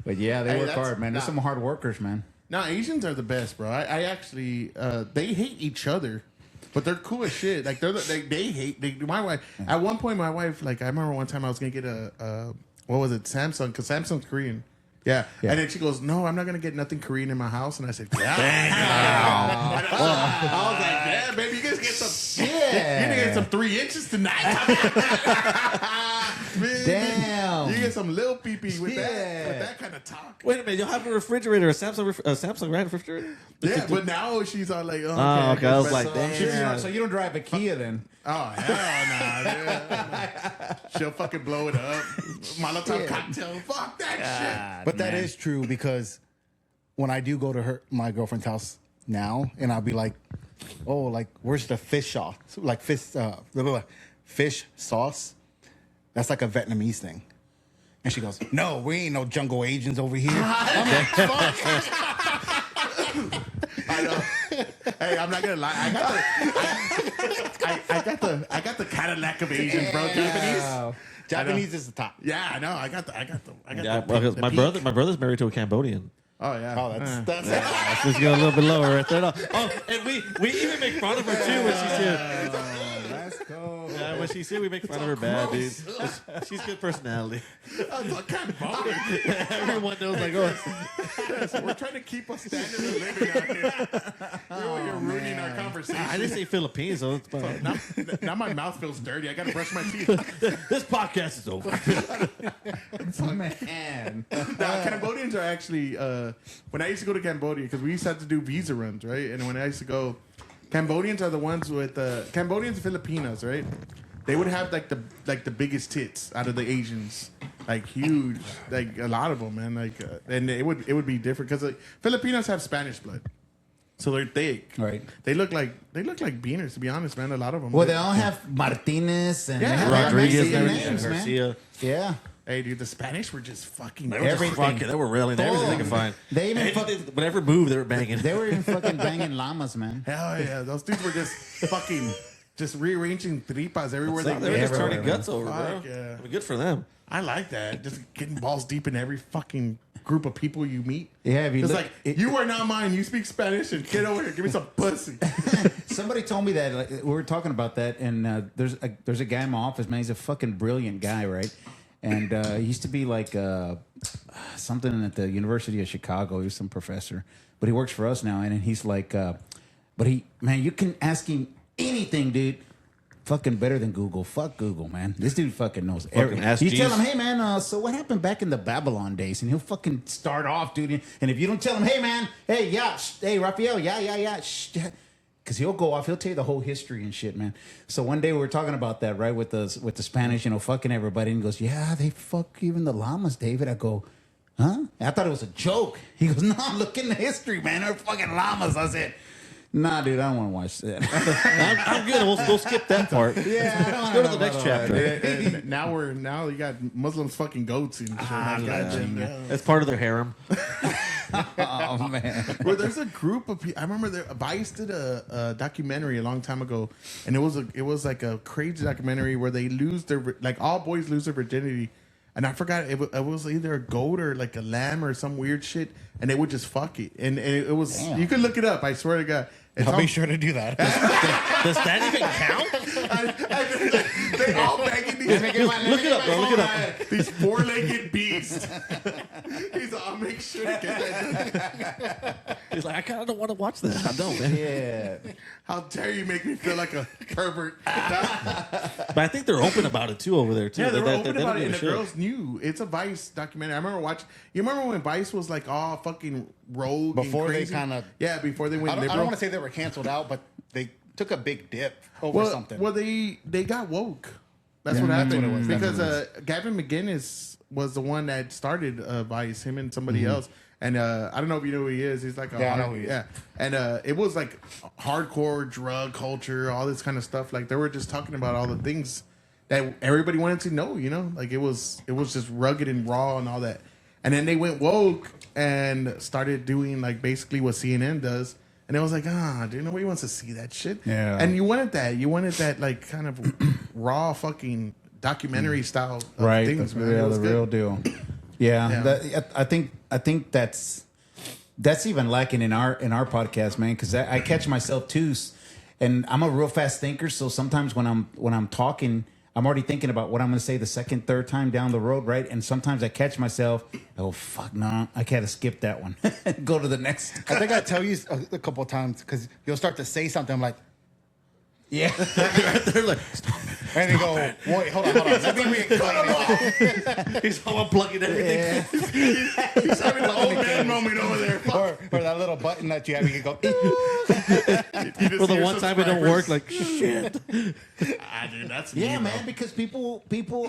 But yeah, they Hey, work that's- hard, man. They're some hard workers, man. No, Asians are the best, bro. I actually, they hate each other, but they're cool as shit. Like my wife. At one point, my wife, like I remember one time I was gonna get a what was it, Samsung? Because Samsung's Korean. Yeah. And then she goes, "No, I'm not gonna get nothing Korean in my house." And I said, "Yeah." I was like, "Yeah, baby, you guys get some. Yeah. You're gonna get some 3 inches tonight." Man, Damn. You get some little pee-pee with Yeah. that kind of talk. Wait a minute, you'll have a refrigerator, a Samsung right refrigerator? Yeah, but now she's all like, "Oh, Oh, okay. I was like, So you don't drive a Kia then? oh hell nah, dude. She'll fucking blow it up. Molotov cocktail. Fuck that shit. But that is true because when I do go to my girlfriend's house now, and I'll be like, "Oh, like where's the fish sauce? Like fish sauce? That's like a Vietnamese thing." And she goes, "No, we ain't no jungle Asians over here." I'm like, "Fuck." I know. Hey, I'm not gonna lie. I got the Cadillac of Asians, bro. Japanese. Japanese is the top. Yeah, I know. I got Yeah, the because the my peak. brother's married to a Cambodian. Oh yeah. Oh, that's Let's just go a little bit lower right there. No. Oh, and we even make fun of her too when she's here. Let's go. Yeah, when she's here, we make fun of her bad, dude. She's good personality. Everyone knows, like, oh, We're trying to keep a standard of living out here. You're ruining our conversation. I didn't say Philippines, so it's fine. Now my mouth feels dirty. I gotta brush my teeth. This podcast is over. Man. Now, Cambodians are actually, when I used to go to Cambodia, because we used to have to do visa runs, right? And when I used to go, Cambodians are the ones with, Cambodians and Filipinos, right? They would have like the biggest tits out of the Asians, like huge, like a lot of them, man. Like, and it would be different because Filipinos have Spanish blood, So they're thick. Right. They look like beaners, to be honest, man. A lot of them. Well, they all have Martinez and Yeah, they have Rodriguez, Mexican and names, man. Garcia. Yeah. Hey, dude, the Spanish were just fucking They were just Everything. fucking. They were railing everything they could find. They even Whatever move they were banging. They were even fucking banging llamas, man. Hell yeah, those dudes were just fucking just rearranging tripas everywhere They were just turning Everywhere, guts over, bro. Fuck, yeah. I mean, good for them. I like that. Just getting balls deep in every fucking group of people you meet. Yeah, if you It's look- like, you are not mine. You speak Spanish and get over here. Give me some pussy. Somebody told me that like, we were talking about that, and there's a guy in my office, man. He's a fucking brilliant guy, right? And he used to be like something at the University of Chicago. He was some professor, but he works for us now. And he's like, man, you can ask him anything, dude. Fucking better than Google. Fuck Google, man. This dude fucking knows everything. ask You tell Jeeves. him, hey, man, so what happened back in the Babylon days? And he'll fucking start off, dude. And if you don't tell him, hey, man, hey, yeah, hey, Raphael, yeah, because he'll go off, he'll tell you the whole history and shit, man. So one day we were talking about that, right, with the Spanish, fucking everybody. And he goes, yeah, they fuck even the llamas, David. I go, huh? I thought it was a joke. He goes, no, look in the history, man. They're fucking llamas. I said, nah, dude, I don't want to watch that. I'm good. We'll skip that part. Yeah, I don't Let's go to the next chapter. And now you got Muslims fucking goats and shit. That's part of their harem. Oh, man. Well, there's a group of people. I remember Vice did a documentary a long time ago, and it was like a crazy documentary where they lose their all boys lose their virginity, and I forgot it was either a goat or like a lamb or some weird shit, and they would just fuck it, and it was Damn. you could look it up. I swear to God. I'll be sure to do that. Does that even count? They all begging these. Look it up, bro. Look it up. These four-legged beasts. He's like, I'll make sure to get that. He's like, I kind of don't want to watch that. I don't, man. Yeah. How dare you make me feel like a pervert? But I think they're open about it too over there too. Yeah, they were open don't about it, give and a the shit. girls knew. It's a Vice documentary. I remember watching. You remember when Vice was like all fucking rogue Before and they crazy? kinda- before they went I don't liberal. want to say they were canceled out, but they took a big dip over something. Well, they got woke. That's Yeah, what that's happened. what it was. Because Gavin McInnes was the one that started Vice. Him and somebody else. And I don't know if you know who he is. He's like Yeah, I know who he is. Yeah, and it was like hardcore drug culture, all this kind of stuff. Like they were just talking about all the things that everybody wanted to know. Like it was just rugged and raw and all that. And then they went woke and started doing like basically what CNN does. And it was like, dude, nobody wants to see that shit. Yeah. And you wanted that. You wanted that like kind of raw fucking documentary style of Right. things, man. It Yeah, was the good. real deal. Yeah. Yeah. I think that's even lacking in our podcast, man, because I catch myself too. And I'm a real fast thinker, so sometimes when I'm talking, I'm already thinking about what I'm going to say the second, third time down the road, right? And sometimes I catch myself, oh, fuck, no, I can't skip that one. Go to the next. I think I tell you a couple of times because you'll start to say something. I'm like, Yeah. They're like, and they go, wait, hold on. Let me re-explain. he's unplugging everything. He's having the old man moment over there. or that little button that you have, you can go. For the one time it don't work, like shit. Dude, that's me, Yeah, bro. man, because people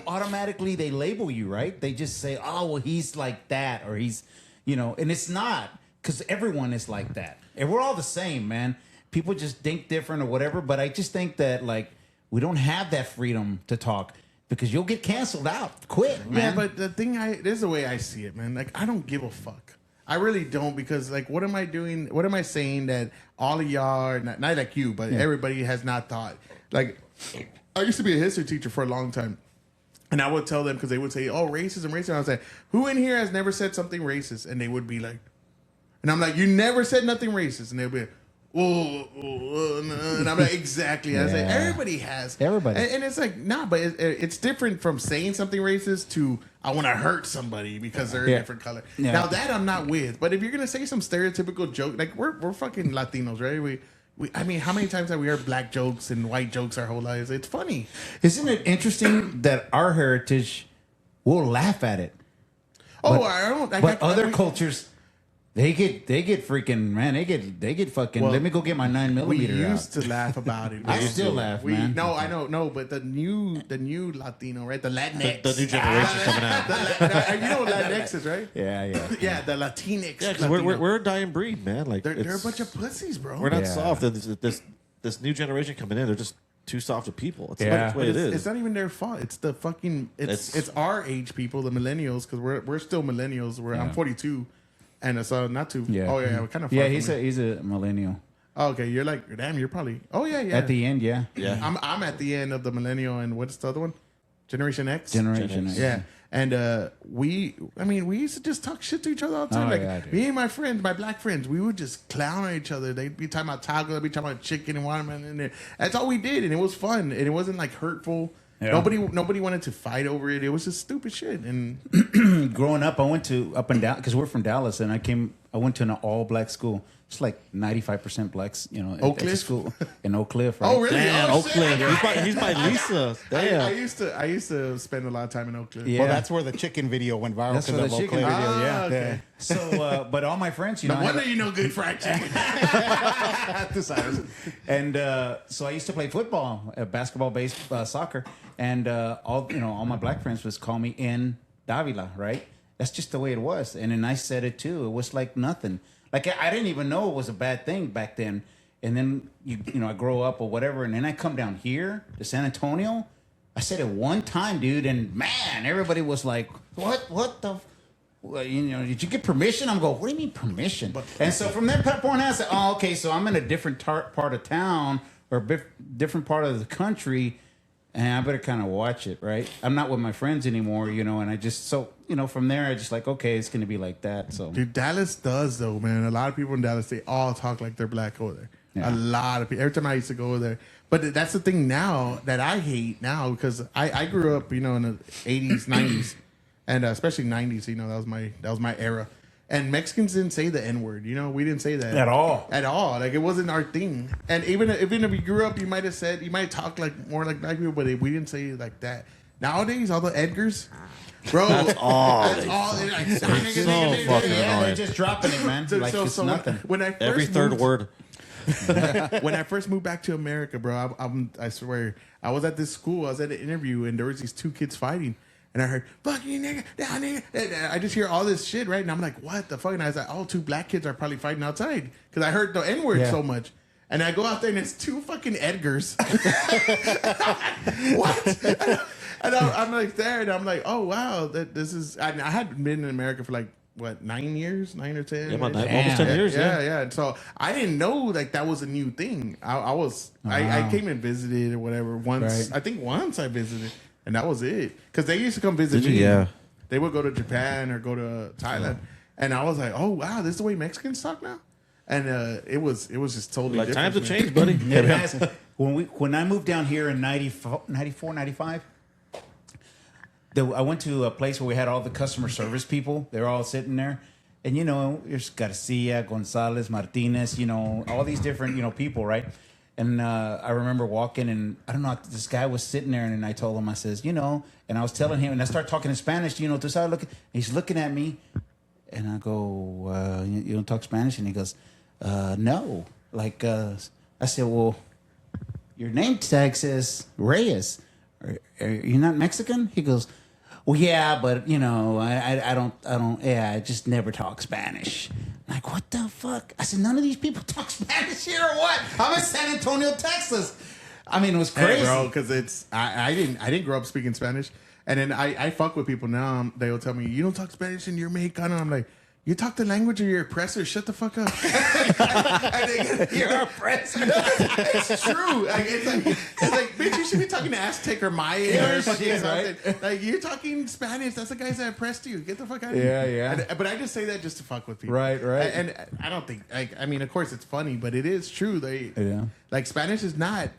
automatically they label you, right? They just say, "Oh, well, he's like that," or he's, and it's not because everyone is like that, and we're all the same, man. People just think different or whatever, but I just think that like we don't have that freedom to talk because you'll get canceled out quick, man. Yeah, but the thing, this is the way I see it, man. Like, I don't give a fuck. I really don't, because like, what am I doing? What am I saying that all of y'all, are not like you, but everybody has not thought? Like, I used to be a history teacher for a long time, and I would tell them because they would say, "Oh, racism." And I was like, "Who in here has never said something racist?" And they would be like, and I'm like, "You never said nothing racist," and they'd be like, and I'm like, exactly. I say everybody has. Everybody. And it's like, nah, but it's different from saying something racist to I want to hurt somebody because they're a different color. Yeah. Now that I'm not with. But if you're gonna say some stereotypical joke, like we're fucking Latinos, right? We I mean, how many times have we heard black jokes and white jokes our whole lives? It's funny. Isn't it interesting that our heritage, we'll laugh at it, Oh, I don't. but other cultures They get freaking, man. They get fucking. Well, let me go get my 9mm. We used to laugh about it. I still laugh, man. No, I know, no, but the new Latino, right? The Latinx, the new generation coming out. You know what Latinx is, right? Yeah. Yeah, the Latinx. Yeah, because we're a dying breed, man. Like they're a bunch of pussies, bro. We're not soft. This new generation coming in, they're just too soft to people. It's Yeah. the way it is. It's not even their fault. It's the fucking. It's our age people, the millennials, because we're still millennials. I'm 42. And so not too. Yeah. Oh yeah, we're kind of. Yeah, he's a millennial. Oh, okay, you're like, damn, you're probably. Oh yeah. At the end, yeah. I'm at the end of the millennial, and what's the other one? Generation X. Generation X. Yeah, and we used to just talk shit to each other all the time. Oh, like yeah, dude. me and my friends, my black friends, we would just clown on each other. They'd be talking about taco, they'd be talking about chicken and watermelon, and that's all we did, and it was fun, and it wasn't like hurtful. Yeah. Nobody wanted to fight over it. It was just stupid shit. And growing up, I went to up and down because we're from Dallas, and I went to an all black school. It's like 95% blacks, Oak Cliff? at school in Oak Cliff. Right? Oh really? Damn, Oh, Oak Cliff. He's by Lisa. Damn. I used to spend a lot of time in Oak Cliff. Yeah. Well, that's where the chicken video went viral. That's where the chicken video, yeah. Okay. So, but all my friends, No wonder you know good fried chicken. And so I used to play football, basketball, soccer, and all my black friends would call me in Davila, right? That's just the way it was, and then I said it too. It was like nothing. Like I didn't even know it was a bad thing back then. And then I grow up or whatever, and then I come down here to San Antonio. I said it one time, dude, and man, everybody was like, "What the." Well, did you get permission? I'm going, what do you mean permission? And so from that point on, I said, oh, okay, so I'm in a different part of town or different part of the country, and I better kind of watch it, right? I'm not with my friends anymore, and I just, from there, I just like, okay, it's going to be like that. So, dude, Dallas does, though, man. A lot of people in Dallas, they all talk like they're black over there. Yeah. A lot of people. Every time I used to go over there. But that's the thing now that I hate now because I grew up, in the 80s, 90s. And especially 90s, that was my era. And Mexicans didn't say the N-word, we didn't say that. At all. At all. Like, it wasn't our thing. And even if you grew up, you might talk like more like black people, but we didn't say it like that. Nowadays, all the Edgars, bro. That's all. That's all. Like, so fucking annoying. They're just dropping it, man. Like it's nothing. When I first Every third word. When I first moved back to America, bro, I swear, I was at this school, I was at an interview, and there was these two kids fighting. And I heard, fuck you, nigga, down nigga. And I just hear all this shit, right? And I'm like, what the fuck? And I was like, oh, two black kids are probably fighting outside. Because I heard the N-word so much. And I go out there and it's two fucking Edgars. What? And I'm like there and I'm like, oh, wow. This is... I hadn't been in America for like, what, 9 years? 9 or 10? Yeah, almost 10 years, yeah. And so I didn't know like that was a new thing. I came and visited or whatever once. Right. I think once I visited. And that was it. Because they used to come visit me. Yeah. They would go to Japan or go to Thailand. And I was like, oh, wow, this is the way Mexicans talk now? And it was just totally different. Times have changed, buddy. It has. When I moved down here in 94, 95, I went to a place where we had all the customer service people. They're all sitting there. And, there's Garcia, Gonzalez, Martinez, all these different, people, right? And I remember walking, and I don't know, this guy was sitting there, and I told him, I says, and I was telling him, and I started talking in Spanish, to start looking. He's looking at me, and I go, you don't talk Spanish? And he goes, no. Like, I said, well, your name tag says Reyes. Are you not Mexican? He goes, well, yeah, but, I don't, I just never talk Spanish. Like, what the fuck? I said, none of these people talk Spanish here or what? I'm in San Antonio, Texas. I mean, it was crazy. Hey, bro, because I didn't grow up speaking Spanish. And then I fuck with people now. They'll tell me, you don't talk Spanish and you're Mexicano. I'm like, you talk the language of your oppressor. Shut the fuck up. You're oppressor. It's true. It's like, bitch, you should be talking to Aztec or Maya or fucking something. Right? Like, you're talking Spanish. That's the guys that oppressed you. Get the fuck out of here. Yeah. But I just say that just to fuck with people. Right. And I don't think, of course it's funny, but it is true. Like, Spanish is not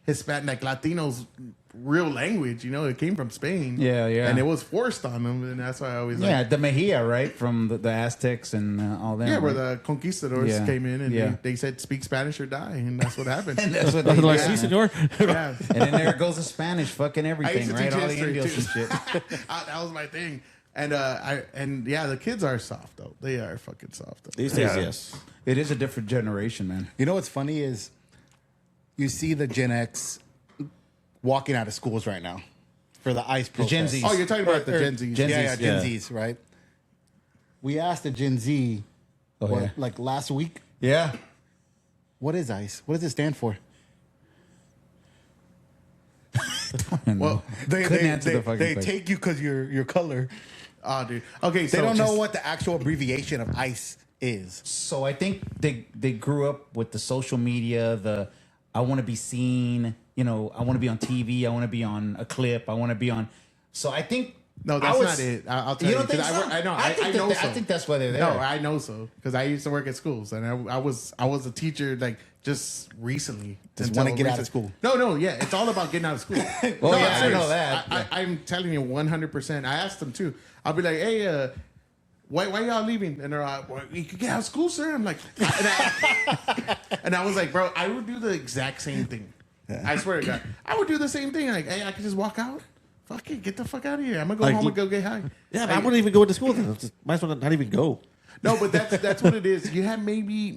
Hispanic, like Latinos' real language, it came from Spain. Yeah. And it was forced on them, and that's why I always the Mejia, right? From the Aztecs and all that. Yeah, where right? the conquistadors came in and they said, speak Spanish or die, and that's what happened. And that's what they like, sí, senor. Yeah. And then there goes the Spanish fucking everything, right? All the Indios and shit. That was my thing. And the kids are soft though. They are fucking soft though. These days, yes. It is a different generation, man. You know what's funny is you see the Gen X walking out of schools right now for the ICE protest. Gen Zs. Oh, you're talking about the Gen Zs. Gen Yeah, Zs. Gen Zs, right? We asked the Gen Z, like last week, Yeah. what is ICE? What does it stand for? Well, They question. take you because your color. oh, dude. Okay, so They don't know what the actual abbreviation of ICE is. So I think they grew up with the social media, I want to be seen, I want to be on TV, I want to be on a clip, I want to be on. So I think No, that's not it. I'll tell you. don't think 'cause so? I know. I think I know. I think that's why they're there. No, I know so because I used to work at schools and I was a teacher like just recently. Just until wanna get out of recent- school. No, yeah, it's all about getting out of school. Well, No, yeah, I'm I serious. know that. I'm telling you 100%. I asked them too. I'll be like, hey, why y'all leaving? And they're like, well, we could get out of school, sir. I'm like, and I was like, bro, I would do the exact same thing. I swear to God, I would do the same thing. Like, hey, I could just walk out. Fuck it, get the fuck out of here. I'm gonna go Like, home and go get high. Yeah, but I wouldn't even go into school then. Might as well not even go. No, but that's what it is. You have maybe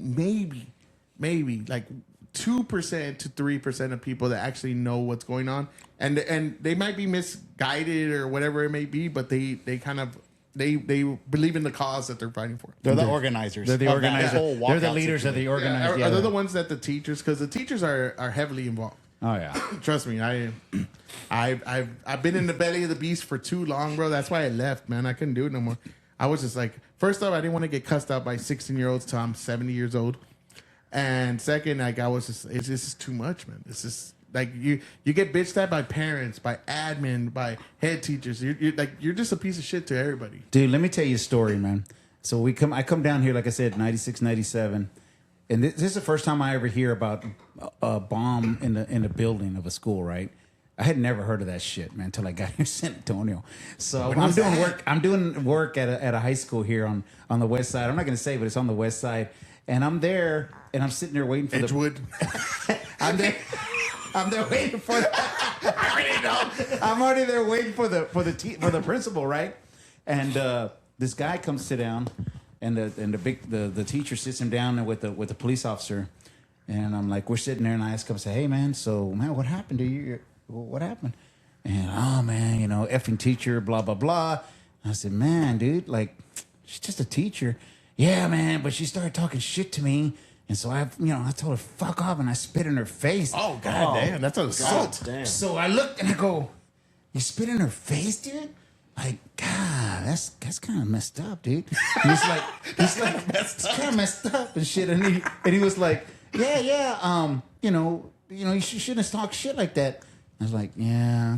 like 2% to 3% of people that actually know what's going on, and they might be misguided or whatever it may be, but they kind of they believe in the cause that they're fighting for. They're the organizers. They're the of that organizers. whole They're the walkout leaders of the situation. organized. Are they the ones that the teachers? Because the teachers are heavily involved. Oh yeah. Trust me, I've been in the belly of the beast for too long, bro. That's why I left, man. I couldn't do it no more. I was just like, first off, I didn't want to get cussed out by 16-year-olds till I'm 70 years old, and second, like I was just, it's just too much, man. It's just like you get bitched at by parents, by admin, by head teachers. You're just a piece of shit to everybody. Dude, let me tell you a story, man. So I come down here, like I said, 96, 97. And this is the first time I ever hear about a bomb in the building of a school, right? I had never heard of that shit, man, until I got here in San Antonio. So I'm doing work. I'm doing work at a high school here on the west side. I'm not going to say, but it's on the west side. And I'm there, and I'm sitting there waiting for Edgewood. I'm there waiting for. I already know. I'm already there waiting for the principal, right? And this guy comes sit down. And the teacher sits him down with the police officer, and I'm like, we're sitting there, and I ask him, I say, hey man, so man, what happened to you? What happened? And oh man, effing teacher, blah blah blah. And I said, man, dude, like she's just a teacher. Yeah, man, but she started talking shit to me, and so I told her fuck off, and I spit in her face. Oh god damn, that's assault. Damn. So I looked and I go, you spit in her face, dude? Like, God, that's kind of messed up, dude. He's like, it's kind of messed up and shit. And he was like, yeah, you shouldn't talk shit like that. I was like, yeah.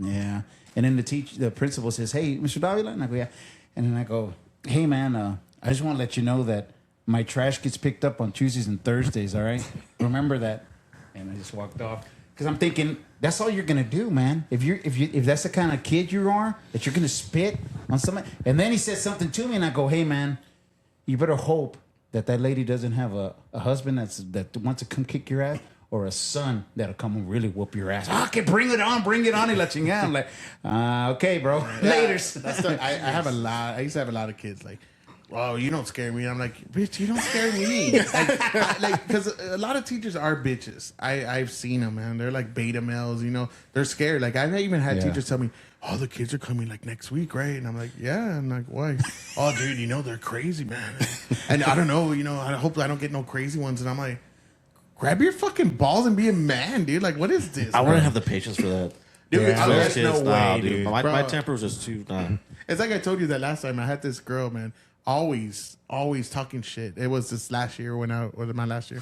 And then the principal says, hey, Mr. Davila? And I go, yeah. And then I go, hey, man, I just want to let you know that my trash gets picked up on Tuesdays and Thursdays, all right? Remember that. And I just walked off. Because I'm thinking, that's all you're gonna do, man. If that's the kind of kid you are, that you're gonna spit on somebody. And then he said something to me, and I go, "Hey, man, you better hope that lady doesn't have a husband that wants to come kick your ass, or a son that'll come and really whoop your ass." Okay, bring it on, y la chingada. I'm like, okay, bro, laters. I used to have a lot of kids like, "Whoa, you don't scare me." I'm like, "Bitch, you don't scare me." Because a lot of teachers are bitches. I've seen them, man. They're like beta males, They're scared. Like I've even had teachers tell me, "Oh, the kids are coming like next week, right?" And I'm like, "Yeah." I'm like, "Why?" "Oh, dude, they're crazy, man." And I don't know, I hope I don't get no crazy ones. And I'm like, grab your fucking balls and be a man, dude. Like, what is this? I wouldn't have the patience for that. Dude, Those there's kids, no way, dude. dude. My Bro. temper was just too. Nah. It's like I told you that last time. I had this girl, man, always talking shit. It was this last year was it my last year?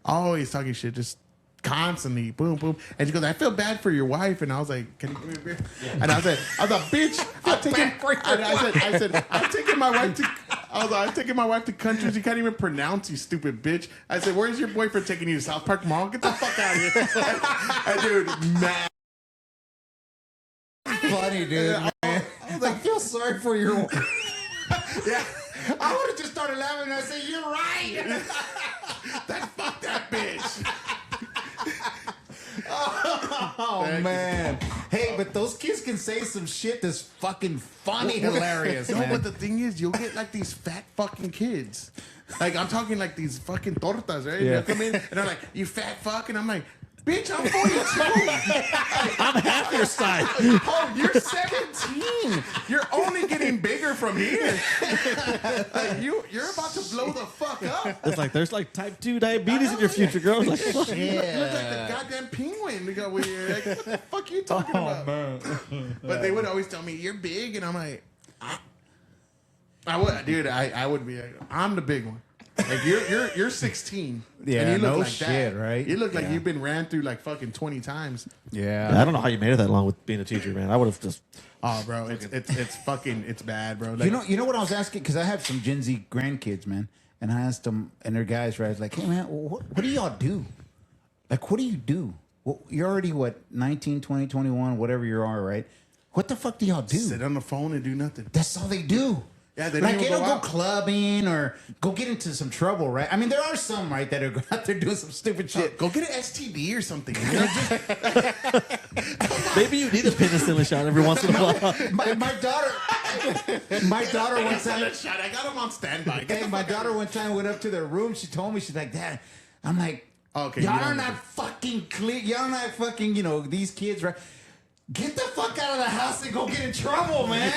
Always talking shit, just constantly, boom, boom. And she goes, "I feel bad for your wife." And I was like, "Can you give me a beer?" Yeah. And I said, "Bitch, I'm taking." I said, "I'm taking my wife to." I was like, "I'm taking my wife to countries you can't even pronounce, you stupid bitch." I said, "Where's your boyfriend taking you to South Park Mall? Get the fuck out of here!" And dude, mad. Funny, dude. Man. I feel sorry for your. Yeah. I would have just started laughing and I said, "You're right." Fuck that bitch. Oh man. Hey, but those kids can say some shit that's fucking funny, hilarious. No, man. but the thing is, you'll get like these fat fucking kids. Like I'm talking like these fucking tortas, right? Yeah. They'll come in and they're like, "You fat fuck," and I'm like, "Bitch, I'm 42. I'm half your size. Oh, you're 17. You're only getting bigger from here. Like, you're about to blow the fuck up. It's like there's like type 2 diabetes in your future, girl. It's like, fuck. You look like the goddamn penguin. They go, like, what the fuck you talking about? Man. But they would always tell me, "You're big," and I'm like, I would, dude. I would be. Like, I'm the big one. Like you're 16. Yeah, and you look no like shit, that. right? You look like you've been ran through like fucking 20 times. Yeah. I don't know how you made it that long with being a teacher, man. I would have just. Oh, bro, it's fucking bad, bro. Like, You know what I was asking? Because I have some Gen Z grandkids, man. And I asked them, and they're guys, right? I was like, hey, man, what do y'all do? Like, what do you do? Well, you're already, 19, 20, 21, whatever you are, right? What the fuck do y'all do? sit on the phone and do nothing. That's all they do. Yeah, they don't like even they don't go go out. clubbing or go get into some trouble, right? I mean, there are some, right, that are out there doing some stupid shit. Go get an STD or something. You know? Just, Maybe you need a penicillin shot every once in a while. my daughter one time. shot. I got him on standby. Get Hey, the my fuck out daughter of one time went up to their room. She told me, she's like, Dad, I'm like, Okay, y'all you are don't not fucking clear. Y'all are not fucking, these kids, right? Get the fuck out of the house and go get in trouble, man.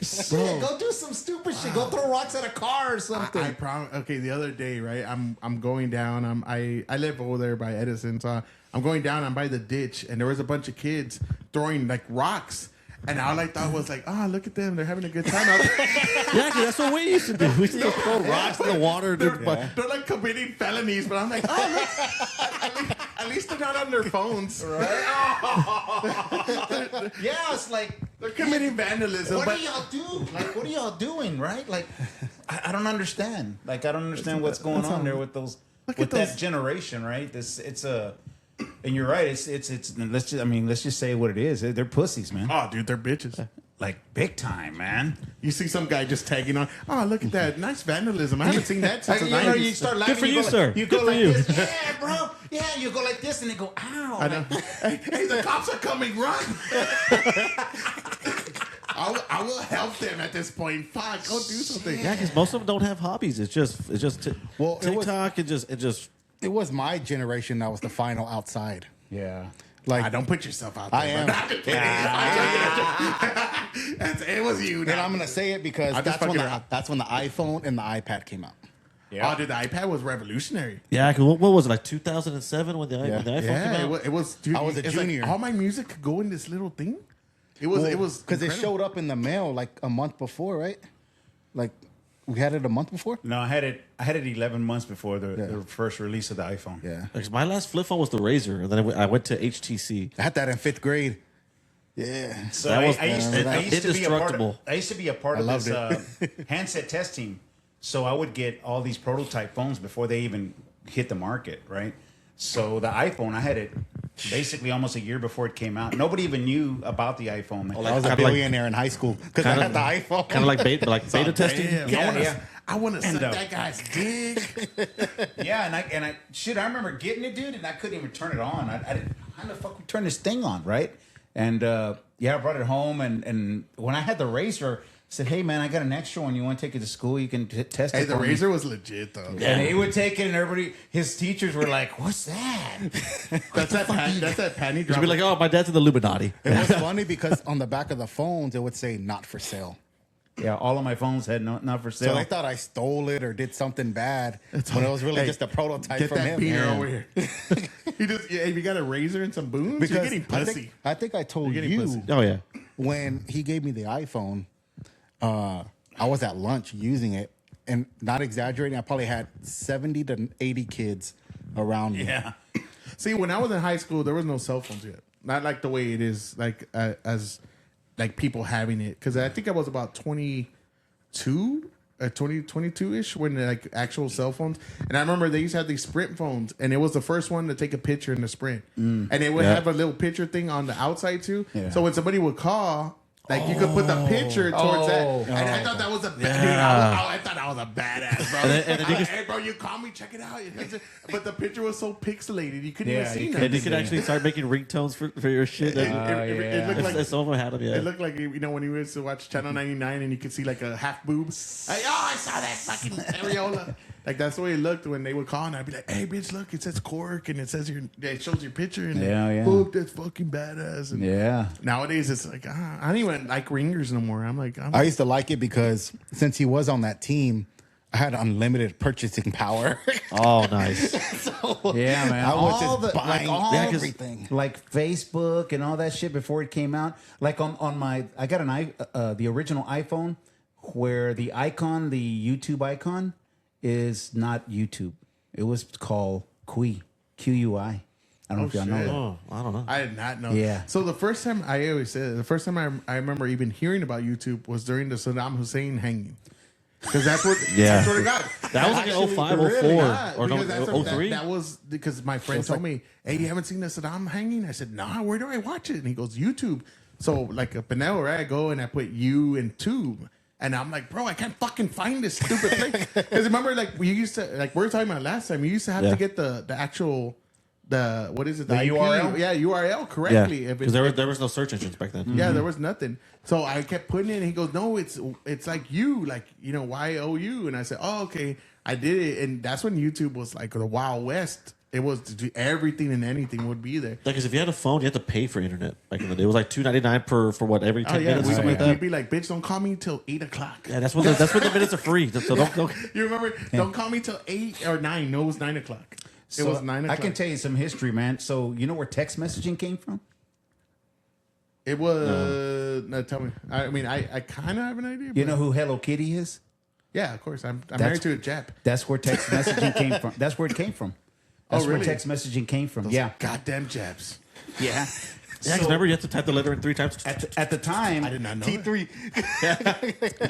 Shit, go do some stupid shit. Go throw rocks at a car or something. I promise. Okay, the other day, right? I'm going down. I live over there by Edison, so I'm going down. I'm by the ditch, and there was a bunch of kids throwing like rocks. And all I thought was like, oh, look at them. They're having a good time out there. Yeah, 'cause that's what we used to do. We used to throw rocks in the water. They're like committing felonies, but I'm like, oh, look. At least they're not on their phones. Yeah, it's like, They're committing vandalism. what but do y'all do? Like, what are y'all doing, right? Like, I don't understand. Like, I don't understand what's going on there with those, Look with at that those- generation, right? And you're right. It's let's just say what it is. They're pussies, man. Oh, dude, they're bitches. Like big time, man. You see some guy just tagging on. Oh, look at that. Nice vandalism. I haven't seen that since the You know, 90s. you start laughing. Good for you, go sir. You go Good for like you. this. Yeah, bro. Yeah, you go like this, and they go, ow. I know. Hey, the cops are coming. Run. I will help them at this point. Fuck, go do something. Yeah, because most of them don't have hobbies. It's just Well, it was- TikTok and just. It was my generation that was the final outside. Yeah. Like, Don't put yourself out there. I am. but I'm just kidding. It was you. and I'm gonna say it because I'm just fucking around. that's when the iPhone and the iPad came out. Yeah. Oh, dude, the iPad was revolutionary. Yeah, 'cause what was it, like 2007 when the iPhone came Yeah, out? it was. Dude, I was a it's like junior. all my music could go in this little thing. It was because it incredible. showed up in the mail like a month before, right? Like we had it a month before. No, I had it 11 months before the first release of the iPhone. Yeah, 'Cause my last flip phone was the Razr, and then I went to HTC. I had that in 5th grade. Yeah, So That was I used to be a part of, indestructible. I used to be a part of this handset test team. So I would get all these prototype phones before they even hit the market, right? So the iPhone, I had it basically almost a year before it came out. Nobody even knew about the iPhone. Man. I was a I'd like- billionaire in high school because I Kinda- had the iPhone. Kind of like beta testing. Damn. Yeah, I want to suck And, that guy's dick. Yeah, and I I remember getting it, dude, and I couldn't even turn it on. I didn't. How the fuck we turn this thing on, right? And I brought it home, and when I had the Razr, I said, "Hey, man, I got an extra one. You want to take it to school? You can test it." Hey, the for me." Razor was legit though. And he would take it, and everybody, his teachers were like, "What's that?" That's that panty You'd drop. be like, oh, my dad's in the Illuminati. It was funny because on the back of the phones it would say "not for sale." Yeah, all of my phones had not for So sale. they thought I stole it or did something bad, when it was really Hey, just a prototype Get from that him. beaner Yeah. over here. If you got a razor and some booms, Because you're getting I pussy. think I told You're getting you pussy. Oh yeah. when he gave me the iPhone, I was at lunch using it, and not exaggerating, I probably had 70 to 80 kids around me. yeah. See, when I was in high school, there was no cell phones yet. Not like the way it is, like as like people having it. Because I think I was about 22-ish when like actual cell phones. And I remember they used to have these Sprint phones, and it was the first one to take a picture in the Sprint. And it would Yeah. have a little picture thing on the outside too. Yeah. So when somebody would call, Like you could put the picture towards that, and I thought that was a I thought that was a badass, bro. And then hey, bro, you call me, check it out. But the picture was so pixelated, you couldn't even see nothing. And you could actually start making ringtones for your shit. It looked like some of them had them. Yeah, it looked like when you used to watch Channel 99 and you could see like a half boob. Like, I saw that fucking areola. Like that's the way it looked when they would call, and I'd be like, "Hey, bitch, look, it says Cork, and it says it shows your picture, and boop, that's fucking badass." And nowadays, it's like I don't even like ringers no more. I'm like, I used to like it because since he was on that team, I had unlimited purchasing power. Oh, nice. So, yeah, man. I was just buying everything, like Facebook and all that shit before it came out. Like on my, I got the original iPhone, where the icon, the YouTube icon, is not YouTube. It was called QUI. QUI. I don't know if y'all know that. Oh, I don't know. I did not know. Yeah. So the first time I always said, the first time I remember even hearing about YouTube was during the Saddam Hussein hanging. Because that's what, I swear to God. That was like 05, 04, or no, 03? That was because my friend told me, hey, you haven't seen the Saddam hanging? I said, nah, where do I watch it? And he goes, YouTube. So like a Pinel, right? I go and I put you and tube. And I'm like, bro, I can't fucking find this stupid place. Because remember, like, we used to, like, we were talking about last time, you used to have to get the actual, what is it? The URL? Yeah, URL correctly. Yeah, because there was no search engines back then. Yeah, there was nothing. So I kept putting it, and he goes, no, it's like you, like, YOU. And I said, oh, okay. I did it. And that's when YouTube was like the Wild West. It was everything and anything would be there. Because if you had a phone, you had to pay for internet back in the day. It was like $2.99 for what, every 10 minutes or something like that. We'd be like, bitch, don't call me till 8 o'clock. Yeah, that's when the minutes are free. So don't. You remember? Don't call me till 8 or 9. No, it was 9 o'clock. It was 9 o'clock. I can tell you some history, man. So you know where text messaging came from? It was. No, tell me. I mean, I kind of have an idea. You know who Hello Kitty is? Yeah, of course. I'm married to a Jap. That's where text messaging came from. That's where it came from. That's really? where text messaging came from. Those goddamn Japs. Yeah. Yeah, because remember you have to type the letter in 3 times. At the time, I did not know T3.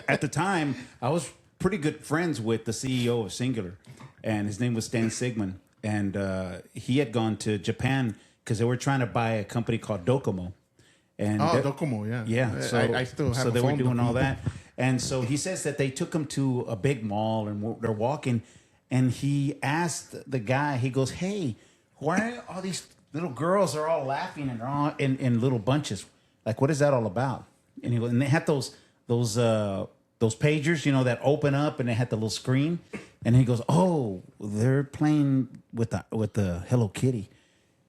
At the time, I was pretty good friends with the CEO of Singular, and his name was Stan Sigmund, and he had gone to Japan because they were trying to buy a company called Docomo. And Docomo, yeah. Yeah, so I still have. So a they phone were doing Docomo. all that, and so he says that they took him to a big mall, and they're walking. And he asked the guy, he goes, hey, why are all these little girls are all laughing and they're all in little bunches? Like, what is that all about? And he goes, and they had those pagers, that open up and they had the little screen. And he goes, oh, they're playing with the Hello Kitty.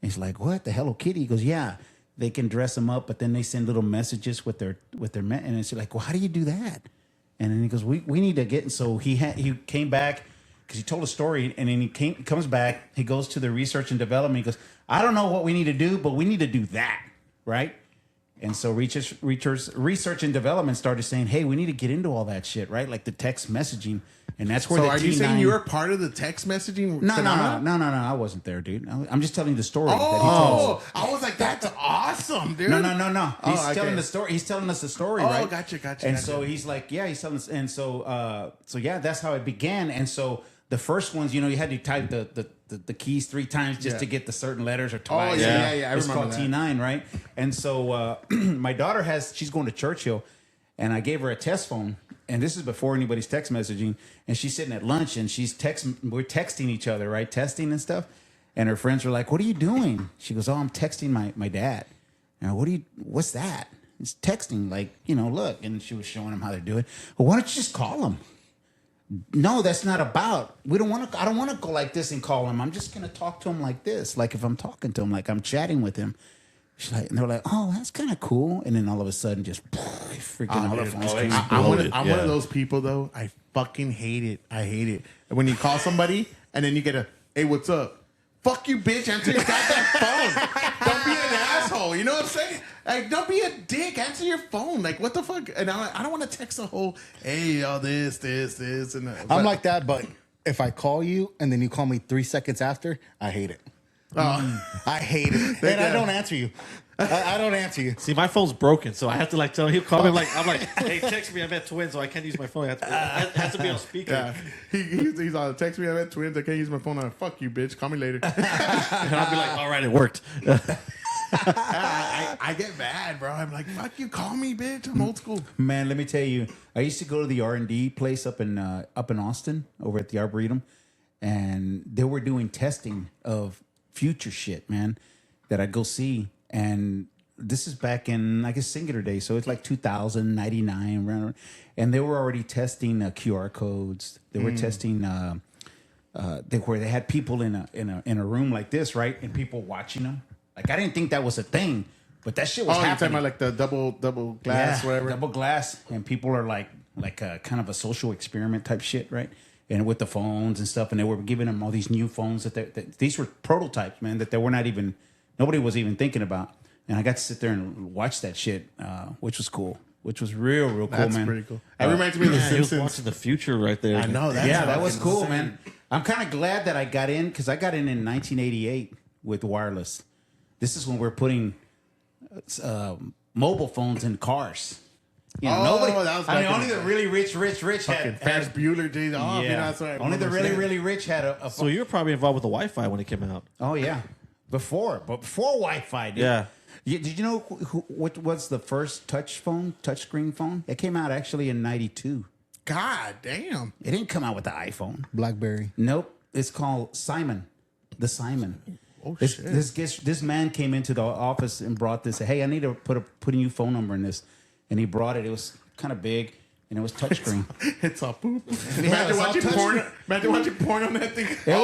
And he's like, what? The Hello Kitty? He goes, yeah, they can dress them up, but then they send little messages with their and it's like, well, how do you do that? And then he goes, we need to get. And so he came back. Because he told a story, and then he comes back. He goes to the research and development. He goes, I don't know what we need to do, but we need to do that, right? And so research and development started saying, hey, we need to get into all that shit, right? Like the text messaging. And that's where So are you saying you were part of the text messaging phenomenon? No. I wasn't there, dude. I'm just telling you the story that he Oh, told. I was like, that's awesome, dude. No. He's telling the story. He's telling us the story, right? Oh, gotcha. And so he's like, yeah, he's telling us. And so yeah, that's how it began. And so the first ones, you had to type the keys 3 times just to get the certain letters or twice. Oh, yeah. I it's remember called that. T9, right? And so my daughter she's going to Churchill, and I gave her a test phone. And this is before anybody's text messaging. And she's sitting at lunch, and we're texting each other, right? Testing and stuff. And her friends were like, what are you doing? She goes, oh, I'm texting my dad. And what's that? It's texting, like, look. And she was showing them how they do it. Well, why don't you just call them? No, that's not about. I don't want to go like this and call him. I'm just going to talk to him like this. Like if I'm talking to him, like I'm chatting with him. And they're like, oh, that's kind of cool. And then all of a sudden, just freaking all the phones came. I'm one of those people, though. I fucking hate it. I hate it. When you call somebody and then you get a, hey, what's up? Fuck you, bitch. Answer your goddamn phone. Don't be an asshole. You know what I'm saying? Like, don't be a dick. Answer your phone. Like, what the fuck? And I don't want to text a whole, hey, all this, and that. I'm like that, but if I call you and then you call me 3 seconds after, I hate it. I hate it. And I don't answer you. I don't answer you. See, my phone's broken, so I have to tell him. He'll call me. I'm like, hey, text me. I met twins, so I can't use my phone. It has to be on speaker. Yeah. He's on text me. I met twins. I can't use my phone. Fuck you, bitch. Call me later. And I'll be like, all right, it worked. I get mad, bro. I'm like, fuck you, call me, bitch. I'm old school. Man, let me tell you, I used to go to the R&D place up in Austin, over at the Arboretum, and they were doing testing of future shit, man, that I'd go see. And this is back in, I guess, Singular Day, so it's like 2099, and they were already testing QR codes. They were testing. They had people in a room like this, right, and people watching them. Like, I didn't think that was a thing, but that shit was happening. You're talking about like the double glass, whatever. Double glass, and people are like kind of a social experiment type shit, right? And with the phones and stuff, and they were giving them all these new phones that these were prototypes, man, that they were not even, nobody was even thinking about. And I got to sit there and watch that shit, which was cool. Which was real cool, man. That's pretty cool. It reminds me of The Simpsons. He was watching the future right there. I know. That was cool, insane, man. I'm kind of glad that I got in, because I got in 1988 with wireless. This is when we're putting mobile phones in cars. You know, nobody. Only the really rich had Ferris Bueller days off. Yeah. You know, that's what only the really rich had a phone. So you were probably involved with the Wi-Fi when it came out. Oh yeah, before Wi-Fi. Dude. Yeah. Did you know what was the first touchscreen phone? It came out actually in '92. God damn! It didn't come out with the iPhone. BlackBerry. Nope. It's called Simon. The Simon. Oh shit! This man came into the office and brought this. Hey, I need to put a new phone number in this, and he brought it. It was kind of big, and it was touchscreen. It's a poop. Yeah, Imagine watching porn on that thing. Baby.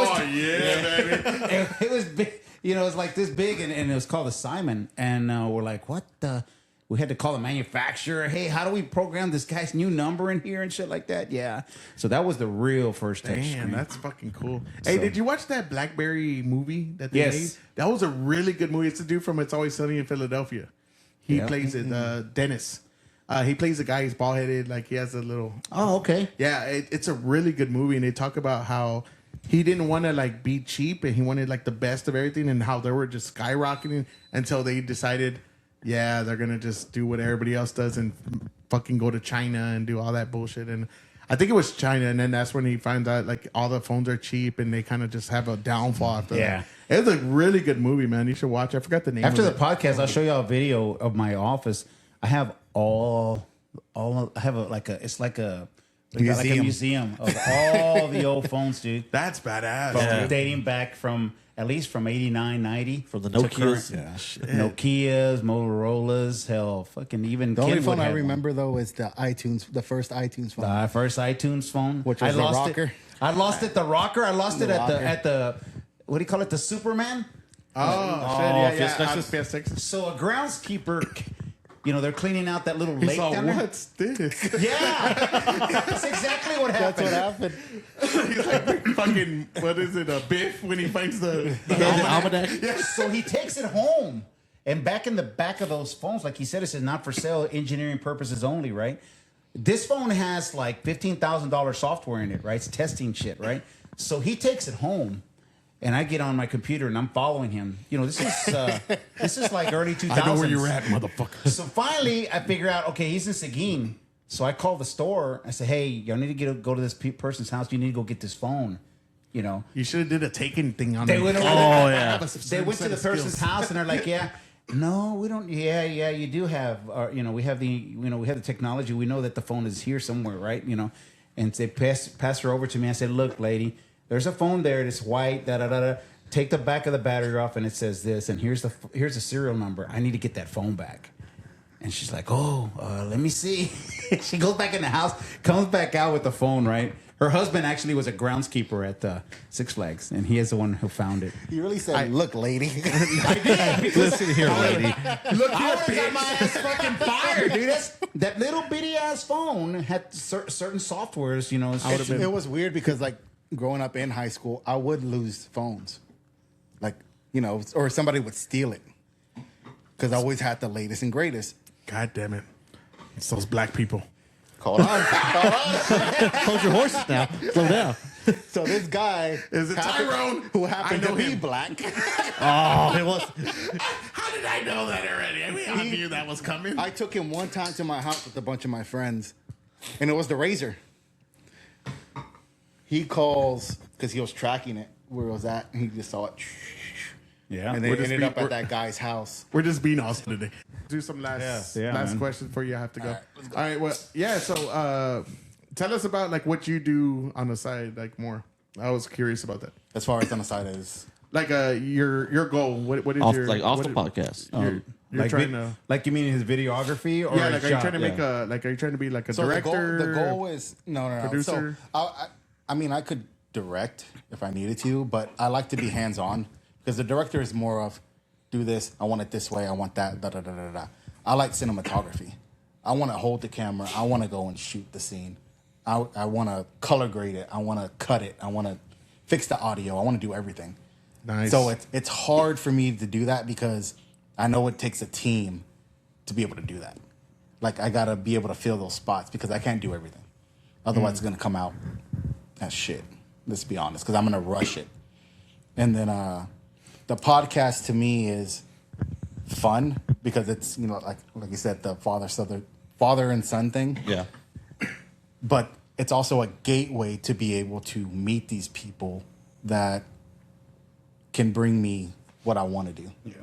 It was big. You know, it's like this big, and it was called the Simon. And we're like, what the? We had to call the manufacturer. Hey, how do we program this guy's new number in here and shit like that? Yeah. So that was the real first touch Damn, screen. that's fucking cool. Hey, did you watch that BlackBerry movie that they made? That was a really good movie. It's the dude from It's Always Sunny in Philadelphia. He plays it, Dennis. He plays a guy who's bald headed, like he has a little. Oh, okay. Yeah, it's a really good movie, and they talk about how he didn't want to like be cheap, and he wanted like the best of everything, and how they were just skyrocketing until they decided, yeah, they're gonna just do what everybody else does and fucking go to China and do all that bullshit. And I think it was China, and then that's when he finds out like all the phones are cheap, and they kind of just have a downfall after that. It's a really good movie, man. You should watch it. I forgot the name. After the podcast, I'll show you a video of my office. I have it's like a museum of all the old phones, dude. That's badass. Dating back from at least from 89, 90. From the Nokias. Nokias, Motorola's, hell, fucking even The only phone I remember, though, is the first iTunes phone. The first iTunes phone. Which was the rocker. I lost it, the rocker. I lost it at the, what do you call it, the Superman? Oh, shit, yeah. PS6. So a groundskeeper... You know, they're cleaning out that little lake down there. What's this? Yeah. That's exactly what happened. That's what happened. He's like fucking, what is it, a Biff when he finds the almanac? Yeah. So he takes it home. And back in the back of those phones, like he said, it says not for sale, engineering purposes only, right? This phone has like $15,000 software in it, right? It's testing shit, right? So he takes it home. And I get on my computer and I'm following him. You know, this is like early 2000s. I know where you're at, motherfucker. So finally, I figure out, okay, he's in Seguin. So I call the store. I say, hey, y'all need to go to this person's house. You need to go get this phone. You know, you should have did a taken thing on. They went over. They went to the person's house and they're like, yeah. No, we don't. Yeah, you do have. You know, we have the technology. We know that the phone is here somewhere, right? You know, and they pass her over to me. I said, look, lady. There's a phone there. It's white. Take the back of the battery off, and it says this. And here's the serial number. I need to get that phone back. And she's like, let me see. She goes back in the house, comes back out with the phone. Right. Her husband actually was a groundskeeper at Six Flags, and he is the one who found it. You really said, "Look, lady." I did. Listen here, lady. Look here, bitch. Got my ass fucking fired, dude. That little bitty ass phone had certain softwares. You know, it was weird because like. Growing up in high school, I would lose phones. Like, you know, or somebody would steal it. Because I always had the latest and greatest. God damn it. It's those black people. Hold on. Hold your horses now. Slow down. So this guy... Is it Tyrone? Who happened to be black. Oh, it was... How did I know that already? I knew that was coming. I took him one time to my house with a bunch of my friends. And it was the Razor. He calls, because he was tracking it, where it was at, and he just saw it. Yeah. And they We're just ended up we're- at that guy's house. We're just being awesome today. Do some last man. questions before you have to go. All right. Well, yeah. So, tell us about like what you do on the side, like more. I was curious about that. As far as on the side is, Like your goal. What is Off, your like off what the podcast. You're like trying to. like you mean his videography or Yeah, like his are you shot? trying to make a like are you trying to be like a so director? the goal is no. producer? So I mean, I could direct if I needed to, but I like to be hands on because the director is more of do this. I want it this way. I want that. Da da da da da. I like cinematography. I want to hold the camera. I want to go and shoot the scene. I want to color grade it. I want to cut it. I want to fix the audio. I want to do everything. Nice. So it's hard for me to do that because I know it takes a team to be able to do that. Like I gotta be able to fill those spots because I can't do everything. Otherwise, it's gonna come out as shit. Let's be honest, because I'm gonna rush it. And then the podcast to me is fun because it's like you said the father and son thing. Yeah. But it's also a gateway to be able to meet these people that can bring me what I want to do. Yeah.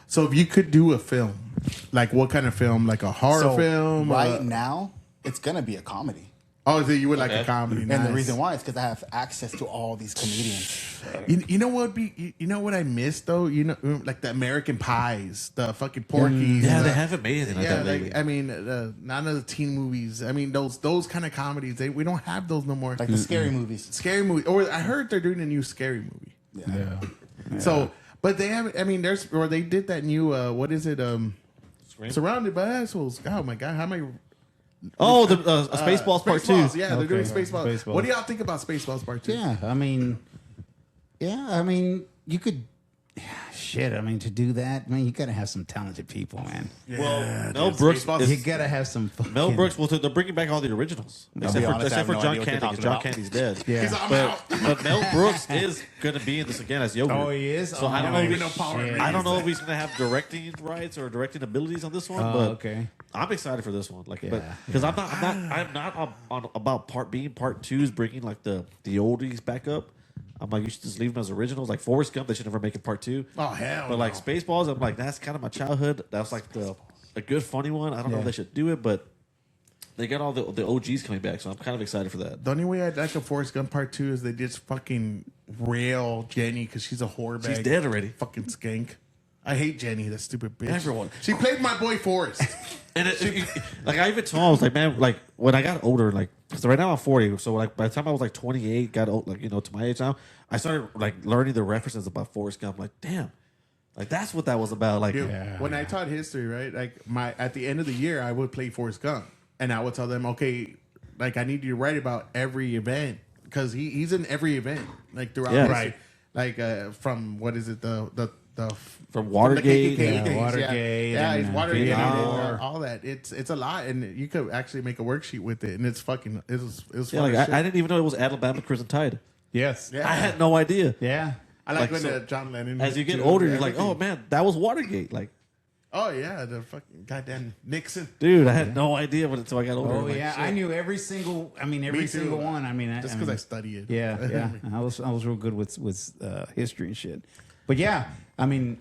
So if you could do a film, like what kind of film? Like a horror film? Right now, it's gonna be a comedy. Oh, so you would like a comedy? And the reason why is because I have access to all these comedians. You know what you know what I miss though? Like the American Pies, the fucking Porkies. Yeah, they haven't made anything like Yeah, that lately. like I mean, none of the teen movies. I mean, those kind of comedies. We don't have those no more. Like the scary movies. Scary movie. Or I heard they're doing a new scary movie. Yeah. So, but they haven't. I mean, they did that new. What is it? Scream? Surrounded by Assholes. Oh my god, how am I? Oh, the Spaceballs Part 2. Spaceballs, yeah, they're doing Okay. Spaceballs. Spaceballs. What do y'all think about Spaceballs Part 2? Yeah, I mean, you could. Shit, I mean, to do that, man, you gotta have some talented people, man. Well, Mel Brooks. Spaceballs- You gotta have some. Mel fucking- Brooks. Well, they're bringing back all the originals, be except honest, I for have no John idea what you're Candy. talking John about. Candy's dead. Yeah. He's I'm out. But Mel Brooks is going to be in this again as Yogurt. Oh, he is? So Oh, I don't know. even If know Power shit. Rangers. I don't know if he's going to have directing rights or directing abilities on this one. Oh, but okay. I'm excited for this one. Like, Yeah. because I'm not on about part twos bringing like the oldies back up. I'm like, you should just leave them as originals. Like Forrest Gump, they should never make it part 2. Oh hell! But like no. Spaceballs, I'm like, that's kind of my childhood. That's like a good funny one. I don't know if they should do it, but they got all the OGs coming back, so I'm kind of excited for that. The only way I'd like a Forrest Gump Part 2 is they just fucking rail Jenny because she's a whore bag. She's dead already. Fucking skank. I hate Jenny, that stupid bitch. Everyone. She played my boy Forrest. And like I even told him, I was like, man, like when I got older, like because right now I'm 40, so like by the time I was like 28, got old, like to my age now, I started like learning the references about Forrest Gump. Like, damn, like that's what that was about. Like, Dude, when I taught history, right? Like at the end of the year, I would play Forrest Gump, and I would tell them, okay, like I need you to write about every event because he's in every event, like throughout. Yeah. history. Like from what is it the from Watergate, the KKK yeah, days, Watergate yeah, and, he's Watergate, Vietnam. all that. It's a lot, and you could actually make a worksheet with it, and it's fucking it was yeah, fun like as shit. I didn't even know it was Alabama Crimson Tide. Yes. Yeah. I had no idea. Yeah. I like when so- John Lennon. As you get did older, you're like, everything. oh man, that was Watergate. Like, Oh yeah, the fucking goddamn Nixon. dude, I had no idea until I got older. Oh I'm like, yeah, shit. I knew every single. I mean, every Me too. single one. I mean, Just I because mean, I study it. Yeah, yeah. I was real good with history and shit. But yeah, I mean,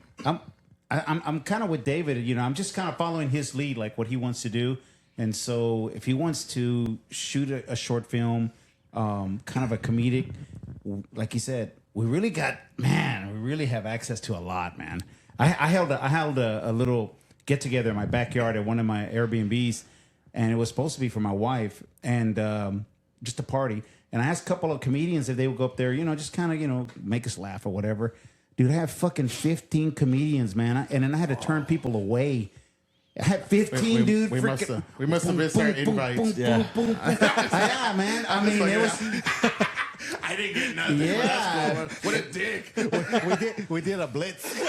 I'm kind of with David. I'm just kind of following his lead, like what he wants to do. And so, if he wants to shoot a short film, kind of a comedic, like he said, we really have access to a lot, man. I held a little get together in my backyard at one of my Airbnbs, and it was supposed to be for my wife and just a party. And I asked a couple of comedians if they would go up there, just kind of, make us laugh or whatever. Dude, I had fucking 15 comedians, man. And then I had to turn people away. I had 15, dude. We must have missed our invites. Yeah. Yeah, man. I mean, it was... I didn't get nothing. Yeah. That's cool. What a dick. We did a blitz. We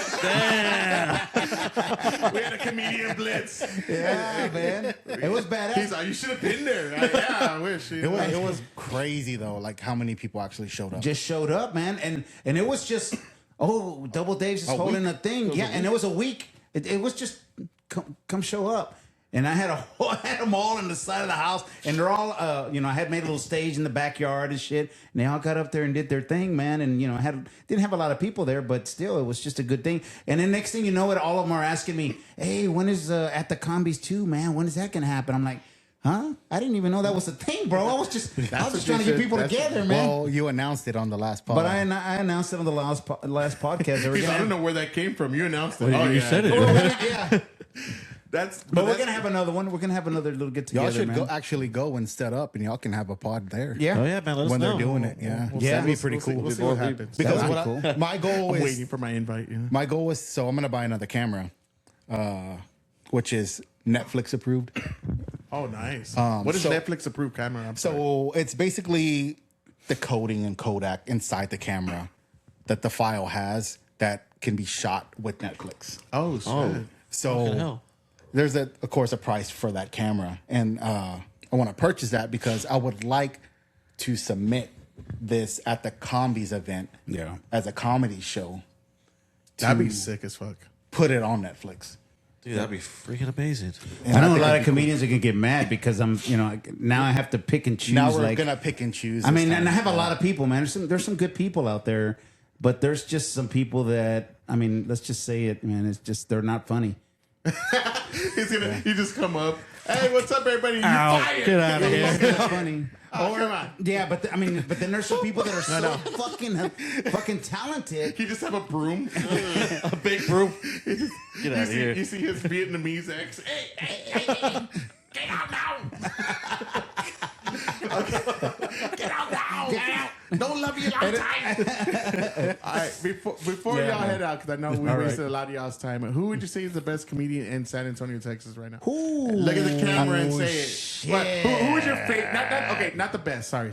had a comedian blitz. Yeah, man. It was badass. He's like, you should have been there. I wish. It was crazy though, like how many people actually showed up. Just showed up, man. And it was just, Double Dave's just holding a thing. Yeah, and it was a week. It was just, come show up. And I had I had them all on the side of the house, and they're all, I had made a little stage in the backyard and shit, and they all got up there and did their thing, man. And didn't have a lot of people there, but still, it was just a good thing. And then next thing you know, all of them are asking me, "Hey, when is At the Combies 2, man? When is that gonna happen?" I'm like, huh? I didn't even know that was a thing, bro. I was just trying to get people together, man. Well, you announced it on the last podcast. But I announced it on the last podcast. I don't know where that came from. You announced it. You said it. Yeah. We're gonna have another one. We're gonna have another little get together. Y'all should go and set up, and y'all can have a pod there. Yeah. Oh yeah, man. Let us When know. they're doing it, yeah, Yeah. that'd be pretty cool. We'll see what happens. Because That'd be cool. my goal I'm is waiting for my invite. Yeah. my goal is so I'm gonna buy another camera, which is Netflix approved. Oh, nice. What is so- Netflix approved camera? I'm sorry. So it's basically the coding and Kodak inside the camera that the file has that can be shot with Netflix. Oh, shit. Fucking So hell. there's of course a price for that camera, and I want to purchase that because I would like to submit this at the Combies event, as a comedy show. That'd be sick as fuck. Put it on Netflix. Dude, that'd be freaking amazing. I know a lot of comedians are gonna get mad because I'm, now I have to pick and choose. Now we're gonna pick and choose. I mean, this and I time. have a lot of people, man. There's some good people out there, but there's just some people that, I mean, let's just say it, man. It's just they're not funny. He just come up. Hey, what's up, everybody? You fired. Get out of here. It's not funny. Oh, come on. Yeah, but then there's some people that are so fucking talented. He just have a broom. A big broom. Get out of here. You see his Vietnamese ex. Hey, get out now. Get out now. Get out. Don't love you long time. All right, before y'all head out, because I know we wasted a lot of y'all's time. Who would you say is the best comedian in San Antonio, Texas right now? Look at the camera and say it. What, who is your favorite? Not the best. Sorry.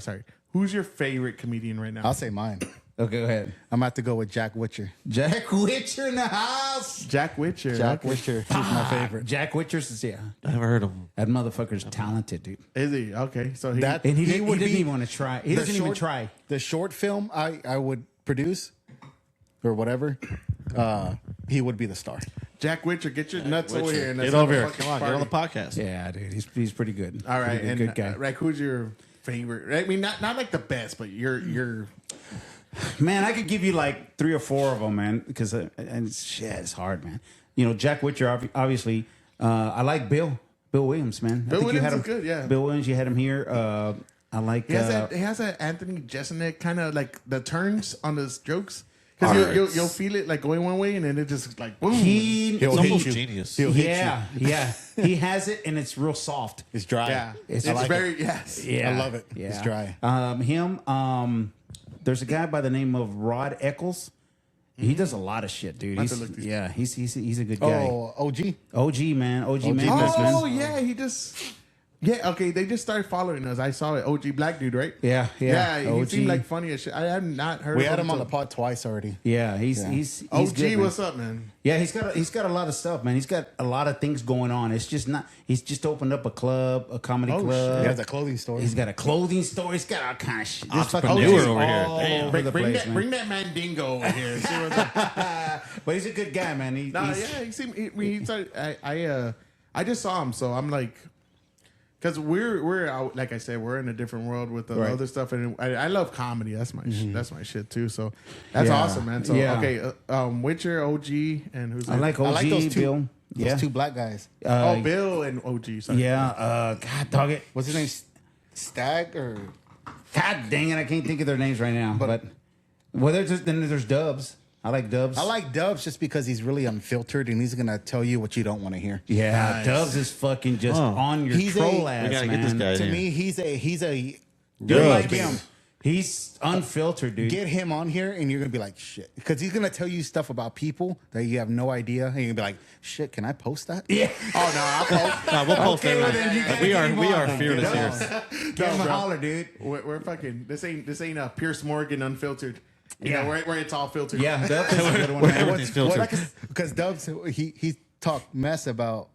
Who's your favorite comedian right now? I'll say mine. Okay, go ahead. I'm gonna have to go with Jack Witcher. Jack Witcher in the house. Jack Witcher. Jack Witcher. He's my favorite. Jack Witcher's I never heard of him. that motherfucker's talented, dude. Is he? Okay. So he. That And he would didn't be even want to try. He doesn't even try. The short film I would produce or whatever, he would be the star. Jack Witcher, get your nuts over here. And let's Get over have a here. fucking Come on, get on the party. podcast. Yeah, dude, he's pretty good. All right, Pretty and good guy. Rack, who's your favorite? I mean, not like the best, but your. Man, I could give you like 3 or 4 of them, man, because it's hard, man. Jack Witcher, obviously. I like Bill Williams, man. Bill Williams had him, is good, yeah. Bill Williams, you had him here. I like. He has that Anthony Jeselnik kind of like the turns on his jokes. Because you'll feel it like going one way and then it just like boom. It's almost genius. Yeah. He has it and it's real soft. It's dry. Yeah, It's it's like very yes. Yeah, I love it. Yeah. It's dry. There's a guy by the name of Rod Eccles. He does a lot of shit, dude. Have to look these He's a good guy. Oh, OG. OG man, Memphis, Oh man. yeah, he just. Yeah, okay. They just started following us. I saw it. OG black dude, right? Yeah. He OG. seemed like funny as shit. I have not heard. We of had him on the until- pod twice already. Yeah, he's OG, good, man. what's up, man? Yeah, he's got a lot of stuff, man. He's got a lot of things going on. It's just not. He's just opened up a club, a comedy club. He has a clothing store. He's got a clothing store. He's got all kind of shit. This fucking Entrepreneur dude's over here. all Damn. over the Bring place, man. that Mandingo over here. See what's up. But he's a good guy, man. He seemed. He started, I just saw him, so I'm like, because we're out. Like I said, we're in a different world with the other stuff, and I love comedy. That's my shit too. So that's awesome, man. So okay, Witcher, OG, and who's I like OG, I like those two. Bill. Those 2 black guys. Bill and OG. Sorry. Yeah. God dog it. What's his name? Stag or God dang it! I can't think of their names right now. But there's Dubs. I like Dubs. I like Dubs just because he's really unfiltered and he's gonna tell you what you don't want to hear. Yeah, Nice. Dubs is fucking just on your He's troll a- ass, We gotta man. get this guy. To in me, here. he's a You're like Dubs. him. He's unfiltered, dude. get him on here and you're gonna be like shit because he's gonna tell you stuff about people that you have no idea and you're gonna be like shit. Can I post that? Yeah. Oh no, I'll post. Nah, we'll post Okay, well, everything. then you gotta we get are him we on are then, fearless dude. here. Give him a bro. holler, dude. We're fucking. This ain't a Pierce Morgan unfiltered. You Yeah. know, where it's all filtered. Yeah, Dubs is a good one, man. Everything's filtered. Because Dubs he talked mess about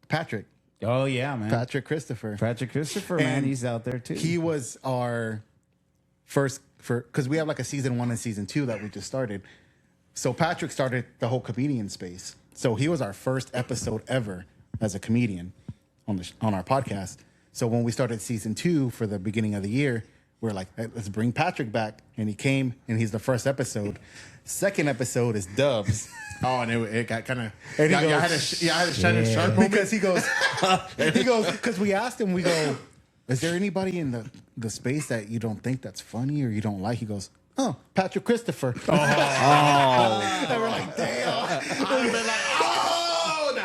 Patrick Oh yeah, man. Patrick Christopher. Christopher, man, And he's out there too. He was our first because we have like a season 1 and season 2 that we just started. So Patrick started the whole comedian space. So he was our first episode ever as a comedian on our podcast. So when we started season 2 for the beginning of the year, we're like, hey, let's bring Patrick back, and he came, and he's the first episode. Second episode is Dubs. Oh, and it got kind of. And he goes, I had a shiny sharp moment. because he goes, because we asked him, we go, is there anybody in the space that you don't think that's funny or you don't like? He goes, oh, Patrick Christopher. Oh. And we're like, damn. I've been like, oh, no,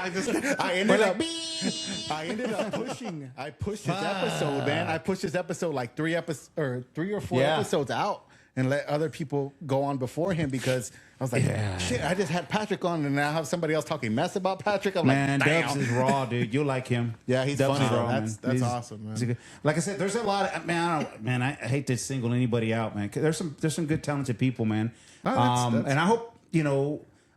I ended up pushing. I pushed his episode, man. I pushed his episode like 3 or 4 episodes out, and let other people go on before him because I was like, shit, I just had Patrick on, and now I have somebody else talking mess about Patrick. I'm man, like, damn. Dubs is raw, dude. You'll like him. Yeah, he's Dubs funny. is raw, That's man. awesome, man. Like I said, there's a lot of I hate to single anybody out, man. 'Cause there's some good talented people, man. That's and I hope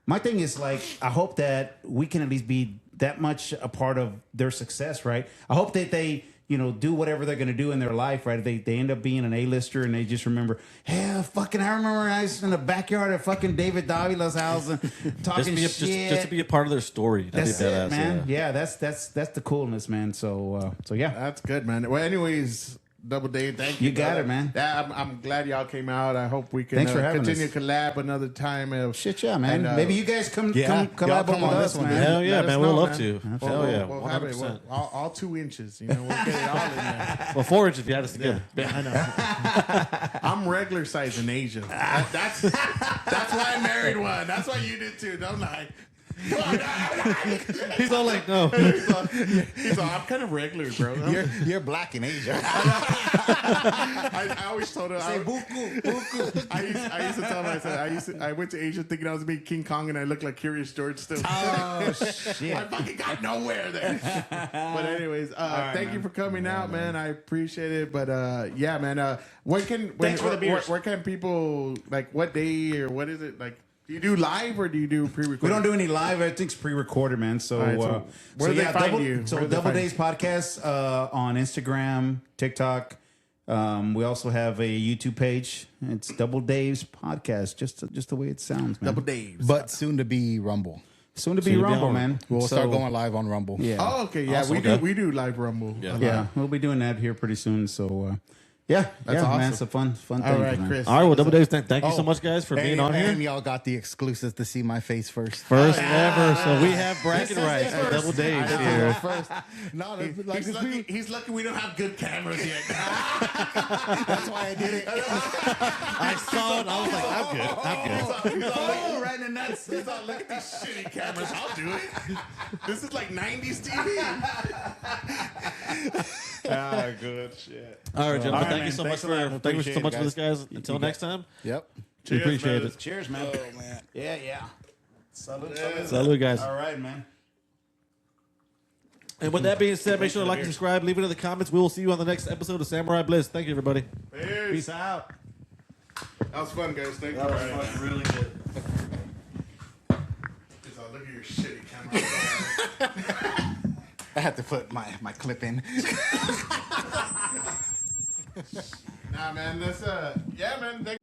my thing is like I hope that we can at least be that much a part of their success, right? I hope that they do whatever they're going to do in their life, right? They end up being an A-lister and they just remember, hey, fucking, I remember I was in the backyard of fucking David Davila's house and talking just shit. to be a part of their story. That'd That's be badass, it, man. Yeah, that's the coolness, man. So yeah. That's good, man. Well, anyways, Double Dave, thank you. You got it, man. Yeah, I'm glad y'all came out. I hope we can Thanks for having continue us. to collab another time. Shit, yeah, man. And, Maybe you guys come y'all collab come with on us, this one, man. Hell yeah, Let us man. We'll know, love man. to. Hell yeah. We'll have it. 100%. All 2 inches. We'll get it all in there. Well, 4 inches if you had us together. I know. I'm regular size in Asia. That's why I married one. That's why you did too. Don't lie. He's all like, no. So I'm kind of regular, bro. You're black in Asia. I always told her. Say buku. I used to tell myself I went to Asia thinking I was being King Kong and I looked like Curious George still. Oh, shit. I fucking got nowhere there. But anyways, thank you for coming out, man. I appreciate it. But yeah, man. Where can people like what day or what is it like? Do you do live or do you do pre-recorded? We don't do any live. I think it's pre-recorded, man. So, right, where do they find you? So Double Days Podcast on Instagram, TikTok. We also have a YouTube page. It's Double Days Podcast, just the way it sounds, man. Double Days. But soon to be Rumble. Soon to be Rumble, man. We'll start going live on Rumble. Yeah. Oh, okay. Yeah, Awesome. we do live Rumble. Yeah, we'll be doing that here pretty soon. So, that's awesome. man. It's a fun thing. All right, man. Chris. All right, well, Double Days, thank you so much, guys, for being on here. And y'all got the exclusives to see my face first. First ever. So we have bracket rights for Double Days here. First. No, He's lucky we don't have good cameras yet. that's why I did it. I saw it. I was like, I'm good. Oh, right in the nuts. He's all, look at these shitty cameras. I'll do it. This is like 90s TV. Good shit. All right, gentlemen. All right, Thank you man. so Thanks much a lot. for thank you so much for Appreciate this, it, guys. Until next time, Yep. we appreciate it. Cheers, man. Oh, man. Yeah. Salute. Salute, guys. All right, man. And with that being said, make sure to like and subscribe. Leave it in the comments. We will see you on the next episode of Samurai Bliss. Thank you, everybody. Peace out. That was fun, guys. Thank you. Really good. He's all, look at your shitty camera. I had to put my clip in. Nah, man. That's yeah, man.